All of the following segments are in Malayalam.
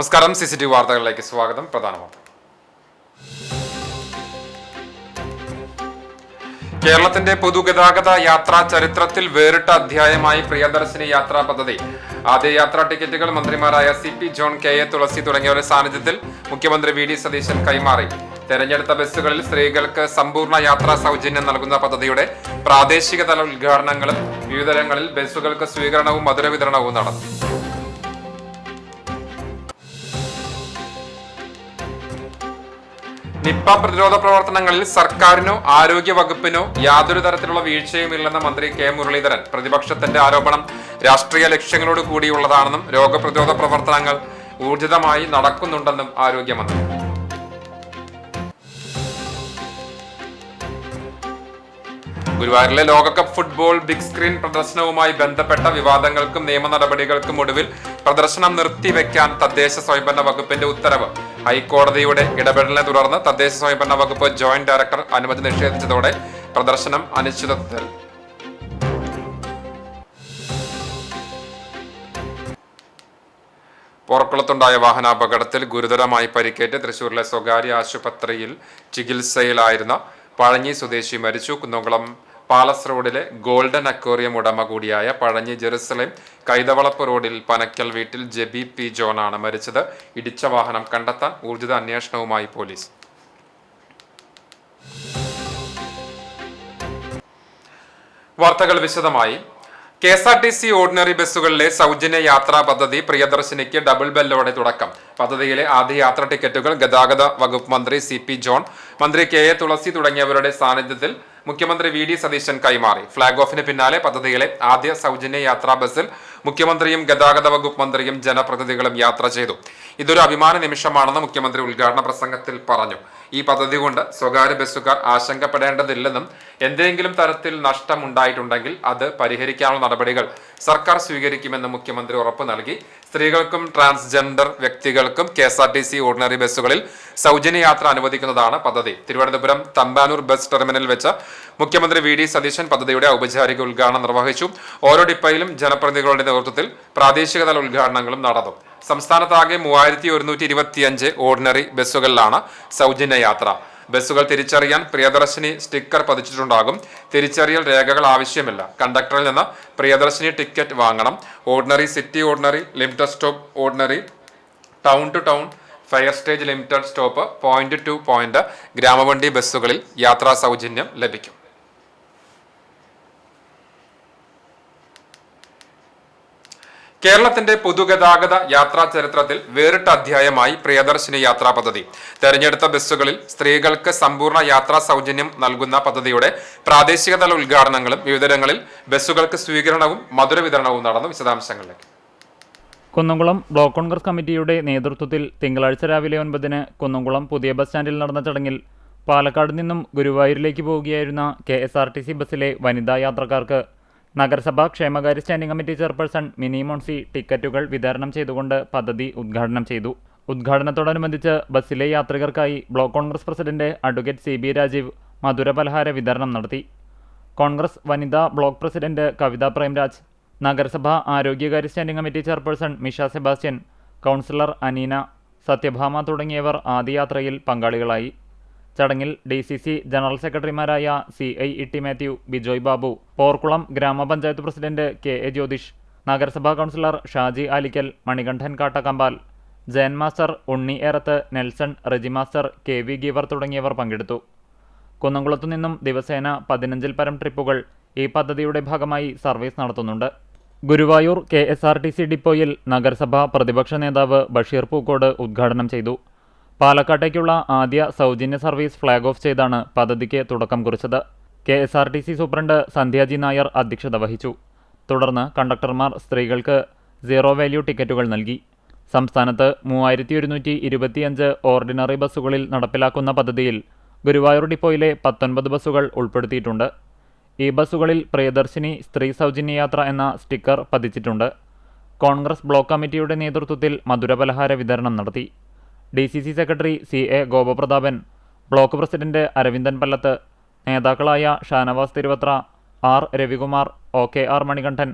നമസ്കാരം. CCTV വാർത്തകളിലേക്ക് സ്വാഗതം. പ്രധാന വാർത്ത. കേരളത്തിന്റെ പൊതുഗതാഗത യാത്രാ ചരിത്രത്തിൽ വേറിട്ട അധ്യായമായി പ്രിയദർശിനി യാത്രാ പദ്ധതി. ആദ്യ യാത്രാ ടിക്കറ്റുകൾ മന്ത്രിമാരായ CP ജോൺ, KA തുളസി തുടങ്ങിയവരുടെ സാന്നിധ്യത്തിൽ മുഖ്യമന്ത്രി VD സതീശൻ കൈമാറി. തെരഞ്ഞെടുത്ത ബസ്സുകളിൽ സ്ത്രീകൾക്ക് സമ്പൂർണ്ണ യാത്രാ സൗജന്യം നൽകുന്ന പദ്ധതിയുടെ പ്രാദേശിക തല ഉദ്ഘാടനങ്ങളും വിവിധങ്ങളിൽ ബസ്സുകൾക്ക് സ്വീകരണവും മധുര വിതരണവും നടന്നു. നിപ്പ പ്രതിരോധ പ്രവർത്തനങ്ങളിൽ സർക്കാരിനോ ആരോഗ്യ വകുപ്പിനോ യാതൊരു തരത്തിലുള്ള വീഴ്ചയുമില്ലെന്ന മന്ത്രി K മുരളീധരൻ. പ്രതിപക്ഷത്തിന്റെ ആരോപണം രാഷ്ട്രീയ ലക്ഷ്യങ്ങളോട് കൂടിയുള്ളതാണെന്നും രോഗപ്രതിരോധ പ്രവർത്തനങ്ങൾ ഊർജിതമായി നടക്കുന്നുണ്ടെന്നും ആരോഗ്യമന്ത്രി. ഗുരുവായൂരിലെ ലോകകപ്പ് ഫുട്ബോൾ ബിഗ് സ്ക്രീൻ പ്രദർശനവുമായി ബന്ധപ്പെട്ട വിവാദങ്ങൾക്കും നിയമ നടപടികൾക്കും ഒടുവിൽ പ്രദർശനം നിർത്തിവെക്കാൻ തദ്ദേശ സ്വയംഭരണ വകുപ്പിന്റെ ഉത്തരവ്. ഹൈക്കോടതിയുടെ ഇടപെടലിനെ തുടർന്ന് തദ്ദേശ സ്വയംഭരണ വകുപ്പ് ജോയിന്റ് ഡയറക്ടർ അനുമതി നിഷേധിച്ചതോടെ പ്രദർശനം അനിശ്ചിതത്വത്തിൽ. പോർക്കുളത്തുണ്ടായ വാഹനാപകടത്തിൽ ഗുരുതരമായി പരിക്കേറ്റ് തൃശൂരിലെ സ്വകാര്യ ആശുപത്രിയിൽ ചികിത്സയിലായിരുന്ന പഴഞ്ഞി സ്വദേശി മരിച്ചു. കുന്നംകുളം പാലസ് റോഡിലെ ഗോൾഡൻ അക്വേറിയം ഉടമ കൂടിയായ പഴഞ്ഞി ജെറുസലേം കൈതവളപ്പ് റോഡിൽ പനക്കൽ വീട്ടിൽ ജെബി P ജോണാണ് മരിച്ചത്. ഇടിച്ച വാഹനം കണ്ടെത്താൻ ഊർജിത അന്വേഷണവുമായി പോലീസ്. വാർത്തകൾ വിശദമായി. KSRTC ഓർഡിനറി ബസ്സുകളിലെ സൗജന്യ യാത്രാ പദ്ധതി പ്രിയദർശിനിക്ക് ഡബിൾ ബെല്ലോടെ തുടക്കം. പദ്ധതിയിലെ ആദ്യ യാത്രാ ടിക്കറ്റുകൾ ഗതാഗത വകുപ്പ് മന്ത്രി CP ജോൺ, മന്ത്രി KA തുളസി തുടങ്ങിയവരുടെ സാന്നിധ്യത്തിൽ മുഖ്യമന്ത്രി VD സതീശൻ കൈമാറി. ഫ്ളാഗ് ഓഫിന് പിന്നാലെ പദ്ധതിയിലെ ആദ്യ സൗജന്യ യാത്രാ ബസ്സിൽ മുഖ്യമന്ത്രിയും ഗതാഗത വകുപ്പ് മന്ത്രിയും ജനപ്രതിനിധികളും യാത്ര ചെയ്തു. ഇതൊരു അഭിമാന നിമിഷമാണെന്ന് മുഖ്യമന്ത്രി ഉദ്ഘാടന പ്രസംഗത്തിൽ പറഞ്ഞു. ഈ പദ്ധതി കൊണ്ട് സ്വകാര്യ ബസ്സുകാർ ആശങ്കപ്പെടേണ്ടതില്ലെന്നും എന്തെങ്കിലും തരത്തിൽ നഷ്ടമുണ്ടായിട്ടുണ്ടെങ്കിൽ അത് പരിഹരിക്കാനുള്ള നടപടികൾ സർക്കാർ സ്വീകരിക്കുമെന്ന് മുഖ്യമന്ത്രി ഉറപ്പു നൽകി. സ്ത്രീകൾക്കും ട്രാൻസ്ജെൻഡർ വ്യക്തികൾക്കും KSRTC ഓർഡിനറി ബസ്സുകളിൽ സൗജന്യ യാത്ര അനുവദിക്കുന്നതാണ് പദ്ധതി. തിരുവനന്തപുരം തമ്പാനൂർ ബസ് ടെർമിനലിൽ വെച്ച് മുഖ്യമന്ത്രി VD സതീശൻ പദ്ധതിയുടെ ഔപചാരിക ഉദ്ഘാടനം നിർവഹിച്ചു. ഓരോ ഡിപ്പോയിലും ജനപ്രതിനിധികളുടെ നേതൃത്വത്തിൽ പ്രാദേശികതല ഉദ്ഘാടനങ്ങളും നടന്നു. സംസ്ഥാനത്താകെ 3125 ഓർഡിനറി ബസ്സുകളിലാണ് സൗജന്യ യാത്ര. ബസ്സുകൾ തിരിച്ചറിയാൻ പ്രിയദർശിനി സ്റ്റിക്കർ പതിച്ചിട്ടുണ്ടാകും. തിരിച്ചറിയൽ രേഖകൾ ആവശ്യമില്ല. കണ്ടക്ടറിൽ നിന്ന് പ്രിയദർശിനി ടിക്കറ്റ് വാങ്ങണം. Ordinary, city ordinary, limited stop ordinary, town to town, fare stage limited stop, point to point ഗ്രാമവണ്ടി ബസ്സുകളിൽ യാത്രാ സൗജന്യം ലഭിക്കും. കേരളത്തിന്റെ പൊതുഗതാഗത യാത്രാ ചരിത്രത്തിൽ വേറിട്ട അധ്യായമായി പ്രിയദർശിനി യാത്രാ പദ്ധതി. തെരഞ്ഞെടുത്ത ബസ്സുകളിൽ സ്ത്രീകൾക്ക് സമ്പൂർണ്ണ യാത്രാ സൗജന്യം നൽകുന്ന പദ്ധതിയുടെ പ്രാദേശികതല ഉദ്ഘാടനങ്ങളും വിവിധങ്ങളിൽ ബസ്സുകൾക്ക് സ്വീകരണവും മധുര വിതരണവും നടന്നു. വിശദാംശങ്ങളിലേക്ക്. കുന്നംകുളം ബ്ലോക്ക് കോൺഗ്രസ് കമ്മിറ്റിയുടെ നേതൃത്വത്തിൽ തിങ്കളാഴ്ച രാവിലെ 9-ന് കുന്നംകുളം പുതിയ ബസ് സ്റ്റാൻഡിൽ നടന്ന ചടങ്ങിൽ പാലക്കാട് നിന്നും ഗുരുവായൂരിലേക്ക് പോവുകയായിരുന്ന KSRTC ബസ്സിലെ വനിതാ യാത്രക്കാർക്ക് നഗരസഭാ ക്ഷേമകാര്യ standing committee chairperson Mini Moncy ടിക്കറ്റുകൾ വിതരണം ചെയ്തുകൊണ്ട് പദ്ധതി ഉദ്ഘാടനം ചെയ്തു. ഉദ്ഘാടനത്തോടനുബന്ധിച്ച് ബസ്സിലെ യാത്രികർക്കായി block Congress president advocate CB Rajeev മധുരപലഹാര വിതരണം നടത്തി. കോൺഗ്രസ് വനിതാ ബ്ലോക്ക് പ്രസിഡന്റ് കവിത പ്രേംരാജ്, നഗരസഭാ ആരോഗ്യകാര്യ standing committee chairperson Misha Sebastian, councillor Aneena, Sathyabhama തുടങ്ങിയവർ ആദ്യ യാത്രയിൽ പങ്കാളികളായി. ചടങ്ങിൽ DCC ജനറൽ സെക്രട്ടറിമാരായ CI മാത്യു, ബിജോയ് ബാബു, പോർക്കുളം ഗ്രാമപഞ്ചായത്ത് പ്രസിഡന്റ് KA ജ്യോതിഷ്, നഗരസഭാ കൗൺസിലർ ഷാജി ആലിക്കൽ, മണികണ്ഠൻ കാട്ടക്കമ്പാൽ, ജയൻ മാസ്റ്റർ, ഉണ്ണി ഏറത്ത്, Nelson, Reji master, KV giver തുടങ്ങിയവർ പങ്കെടുത്തു. കുന്നംകുളത്തു നിന്നും ദിവസേന 15-ൽ പരം ട്രിപ്പുകൾ ഈ പദ്ധതിയുടെ ഭാഗമായി സർവീസ് നടത്തുന്നുണ്ട്. ഗുരുവായൂർ KSRTC ഡിപ്പോയിൽ നഗരസഭാ പ്രതിപക്ഷ നേതാവ് ബഷീർ പൂക്കോട് ഉദ്ഘാടനം ചെയ്തു. പാലക്കാട്ടേക്കുള്ള ആദ്യ സൗജന്യ സർവീസ് ഫ്ളാഗ് ഓഫ് ചെയ്താണ് പദ്ധതിക്ക് തുടക്കം കുറിച്ചത്. KSRTC സൂപ്രണ്ട് സന്ധ്യാജി നായർ അധ്യക്ഷത വഹിച്ചു. തുടർന്ന് കണ്ടക്ടർമാർ സ്ത്രീകൾക്ക് സീറോ വാല്യൂ ടിക്കറ്റുകൾ നൽകി. സംസ്ഥാനത്ത് 3125 ഓർഡിനറി ബസ്സുകളിൽ നടപ്പിലാക്കുന്ന പദ്ധതിയിൽ ഗുരുവായൂർ ഡിപ്പോയിലെ 19 ബസ്സുകൾ ഉൾപ്പെടുത്തിയിട്ടുണ്ട്. ഈ ബസ്സുകളിൽ പ്രിയദർശിനി സ്ത്രീ സൗജന്യ യാത്ര എന്ന സ്റ്റിക്കർ പതിച്ചിട്ടുണ്ട്. കോൺഗ്രസ് ബ്ലോക്ക് കമ്മിറ്റിയുടെ നേതൃത്വത്തിൽ മധുരപലഹാര വിതരണം നടത്തി. DCC secretary CA Gopaprathapan, block president Aravindan Pallath, നേതാക്കളായ Shanavas Thiruvathra, R Ravikumar, OKR Manikandan,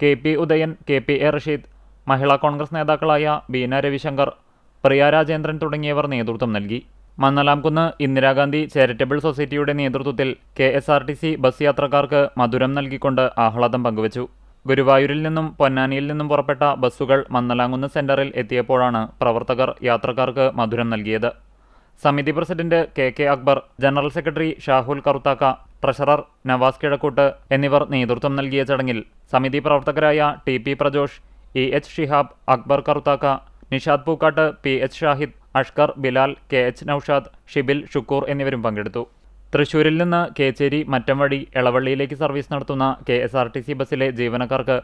KP Udayan, KPA Rasheed, മഹിളാ കോൺഗ്രസ് നേതാക്കളായ ബീന രവിശങ്കർ, പ്രിയ രാജേന്ദ്രൻ തുടങ്ങിയവർ നേതൃത്വം നൽകി. മന്നലാംകുന്ന് ഇന്ദിരാഗാന്ധി ചാരിറ്റബിൾ സൊസൈറ്റിയുടെ നേതൃത്വത്തിൽ KSRTC ബസ് യാത്രക്കാർക്ക് മധുരം നൽകിക്കൊണ്ട് ആഹ്ലാദം പങ്കുവച്ചു. ഗുരുവായൂരിൽ നിന്നും പൊന്നാനിയിൽ നിന്നും പുറപ്പെട്ട ബസ്സുകൾ മന്നലാംകുന്ന് സെന്ററിൽ എത്തിയപ്പോഴാണ് പ്രവർത്തകർ യാത്രക്കാർക്ക് മധുരം നൽകിയത്. സമിതി president KK Akbar, general secretary Shahul Karuthakka, treasurer Navas Kizhakkoot എന്നിവർ നേതൃത്വം നൽകിയ ചടങ്ങിൽ സമിതി പ്രവർത്തകരായ TP Prajosh, EH Shihab, Akbar കറുത്താക്ക, Nishad Pookode, PH Shahid, Ashkar, Bilal, KH Naushad, Shibil, Shukkur എന്നിവരും പങ്കെടുത്തു. തൃശൂരിൽ നിന്ന് കേച്ചേരി മറ്റം വഴി എളവള്ളിയിലേക്ക് സർവീസ് നടത്തുന്ന KSRTC ബസ്സിലെ ജീവനക്കാർക്ക്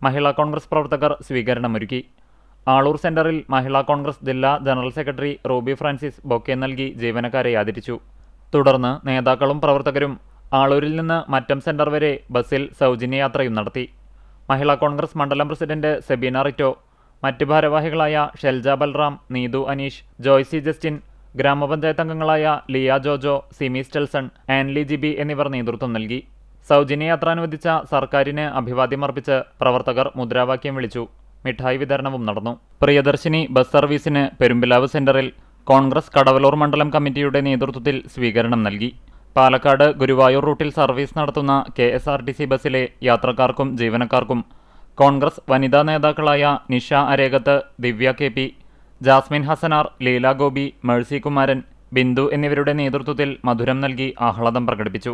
മഹിളാ കോൺഗ്രസ് പ്രവർത്തകർ സ്വീകരണമൊരുക്കി. ആളൂർ സെന്ററിൽ മഹിളാ കോൺഗ്രസ് ജില്ലാ general secretary Ruby Francis bouquet നൽകി ജീവനക്കാരെ ആദരിച്ചു. തുടർന്ന് നേതാക്കളും പ്രവർത്തകരും ആളൂരിൽ നിന്ന് മറ്റം സെന്റർ വരെ ബസ്സിൽ സൗജന്യയാത്രയും നടത്തി. മഹിളാ കോൺഗ്രസ് മണ്ഡലം പ്രസിഡന്റ് സെബീന റിറ്റോ, മറ്റ് ഭാരവാഹികളായ ഷെൽജ ബൽറാം, നീതു അനീഷ്, ജോയ്സി ജസ്റ്റിൻ, ഗ്രാമപഞ്ചായത്ത് അംഗങ്ങളായ ലിയ ജോജോ, സിമി സ്റ്റെൽസൺ, ആൻലി ജിബി എന്നിവർ നേതൃത്വം നൽകി. സൗജന്യയാത്ര അനുവദിച്ച സർക്കാരിന് അഭിവാദ്യമർപ്പിച്ച് പ്രവർത്തകർ മുദ്രാവാക്യം വിളിച്ചു. മിഠായി വിതരണവും നടന്നു. പ്രിയദർശിനി ബസ് സർവീസിന് പെരുമ്പിലാവ് സെന്ററിൽ കോൺഗ്രസ് കടവലൂർ മണ്ഡലം കമ്മിറ്റിയുടെ നേതൃത്വത്തിൽ സ്വീകരണം നൽകി. പാലക്കാട് ഗുരുവായൂർ റൂട്ടിൽ സർവീസ് നടത്തുന്ന KSRTC ബസ്സിലെ യാത്രക്കാർക്കും ജീവനക്കാർക്കും കോൺഗ്രസ് വനിതാ നേതാക്കളായ നിഷ അരേകത്ത്, ദിവ്യ KP, ജാസ്മിൻ ഹസനാർ, ലീല ഗോപി, മേഴ്സി കുമാരൻ, ബിന്ദു എന്നിവരുടെ നേതൃത്വത്തിൽ മധുരം നൽകി ആഹ്ലാദം പ്രകടിപ്പിച്ചു.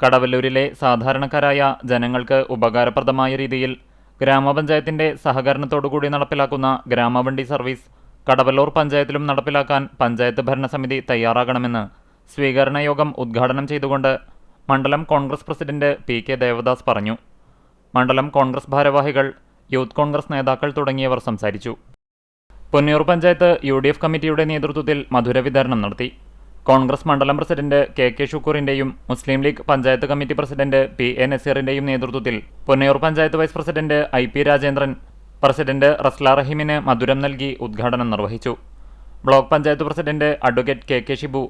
കടവല്ലൂരിലെ സാധാരണക്കാരായ ജനങ്ങൾക്ക് ഉപകാരപ്രദമായ രീതിയിൽ ഗ്രാമപഞ്ചായത്തിന്റെ സഹകരണത്തോടുകൂടി നടപ്പിലാക്കുന്ന ഗ്രാമവണ്ടി സർവീസ് കടവല്ലൂർ പഞ്ചായത്തിലും നടപ്പിലാക്കാൻ പഞ്ചായത്ത് ഭരണസമിതി തയ്യാറാകണമെന്ന് സ്വീകരണ യോഗം ഉദ്ഘാടനം ചെയ്തുകൊണ്ട് മണ്ഡലം കോൺഗ്രസ് പ്രസിഡന്റ് PK ദേവദാസ് പറഞ്ഞു. മണ്ഡലം കോൺഗ്രസ് ഭാരവാഹികൾ, യൂത്ത് കോൺഗ്രസ് നേതാക്കൾ തുടങ്ങിയവർ സംസാരിച്ചു. പൊന്നിയൂർ പഞ്ചായത്ത് UDF കമ്മിറ്റിയുടെ നേതൃത്വത്തിൽ മധുര വിതരണം നടത്തി. കോൺഗ്രസ് മണ്ഡലം പ്രസിഡന്റ് KK ഷുക്കൂറിന്റെയും Muslim League panchayat committee president PA നസീറിന്റെയും നേതൃത്വത്തിൽ Ponniyur panchayat vice president IP Rajendran, president Rasla റഹീമിന് മധുരം നൽകി ഉദ്ഘാടനം നിർവഹിച്ചു. Block panchayat president advocate KK Shibu,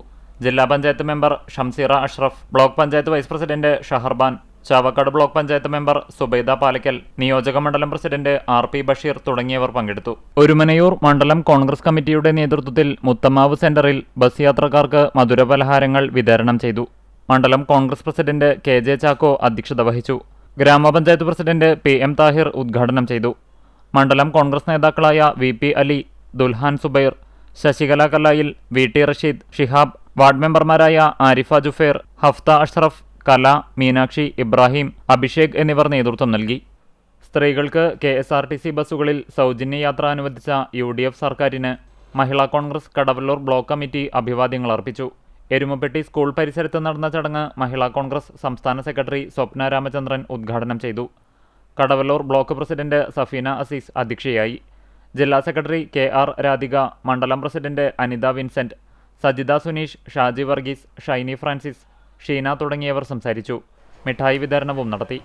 ജില്ലാ panchayat member Shamseera Ashraf, block panchayat vice president Shaharban, Chavakkad block panchayat member Subaida Palakkal, നിയോജക മണ്ഡലം പ്രസിഡന്റ് RP ബഷീർ തുടങ്ങിയവർ പങ്കെടുത്തു. ഒരുമനയൂർ മണ്ഡലം കോൺഗ്രസ് കമ്മിറ്റിയുടെ നേതൃത്വത്തിൽ മുത്തമാവ് സെന്ററിൽ ബസ് യാത്രക്കാർക്ക് മധുരപലഹാരങ്ങൾ വിതരണം ചെയ്തു. മണ്ഡലം കോൺഗ്രസ് പ്രസിഡന്റ് KJ ചാക്കോ അധ്യക്ഷത വഹിച്ചു. ഗ്രാമപഞ്ചായത്ത് പ്രസിഡന്റ് PM താഹിർ ഉദ്ഘാടനം ചെയ്തു. മണ്ഡലം കോൺഗ്രസ് നേതാക്കളായ VP Ali, Dulhan Zubair, Sasikala Kallayil, VT Rasheed, Shihab, ward മെമ്പർമാരായ ആരിഫ ജുഫേർ, ഹഫ്ത അഷ്റഫ്, കല, മീനാക്ഷി, ഇബ്രാഹിം, അഭിഷേക് എന്നിവർ നേതൃത്വം നൽകി. സ്ത്രീകൾക്ക് KSRTC ബസ്സുകളിൽ സൗജന്യ യാത്ര അനുവദിച്ച UDF സർക്കാരിന് മഹിളാ കോൺഗ്രസ് കടവല്ലൂർ ബ്ലോക്ക് കമ്മിറ്റി അഭിവാദ്യങ്ങൾ അർപ്പിച്ചു. എരുമപ്പെട്ടി സ്കൂൾ പരിസരത്ത് നടന്ന ചടങ്ങ് മഹിളാ കോൺഗ്രസ് സംസ്ഥാന സെക്രട്ടറി സ്വപ്ന രാമചന്ദ്രൻ ഉദ്ഘാടനം ചെയ്തു. കടവല്ലൂർ ബ്ലോക്ക് പ്രസിഡന്റ് സഫീന അസീസ് അധ്യക്ഷയായി. ജില്ലാ സെക്രട്ടറി KR രാധിക, മണ്ഡലം president Anitha Vincent, Sajitha Suneesh, Shaji Varghese, Shiny Francis, Sheena തുടങ്ങിയവർ സംസാരിച്ചു. മിഠായി വിതരണവും നടത്തി.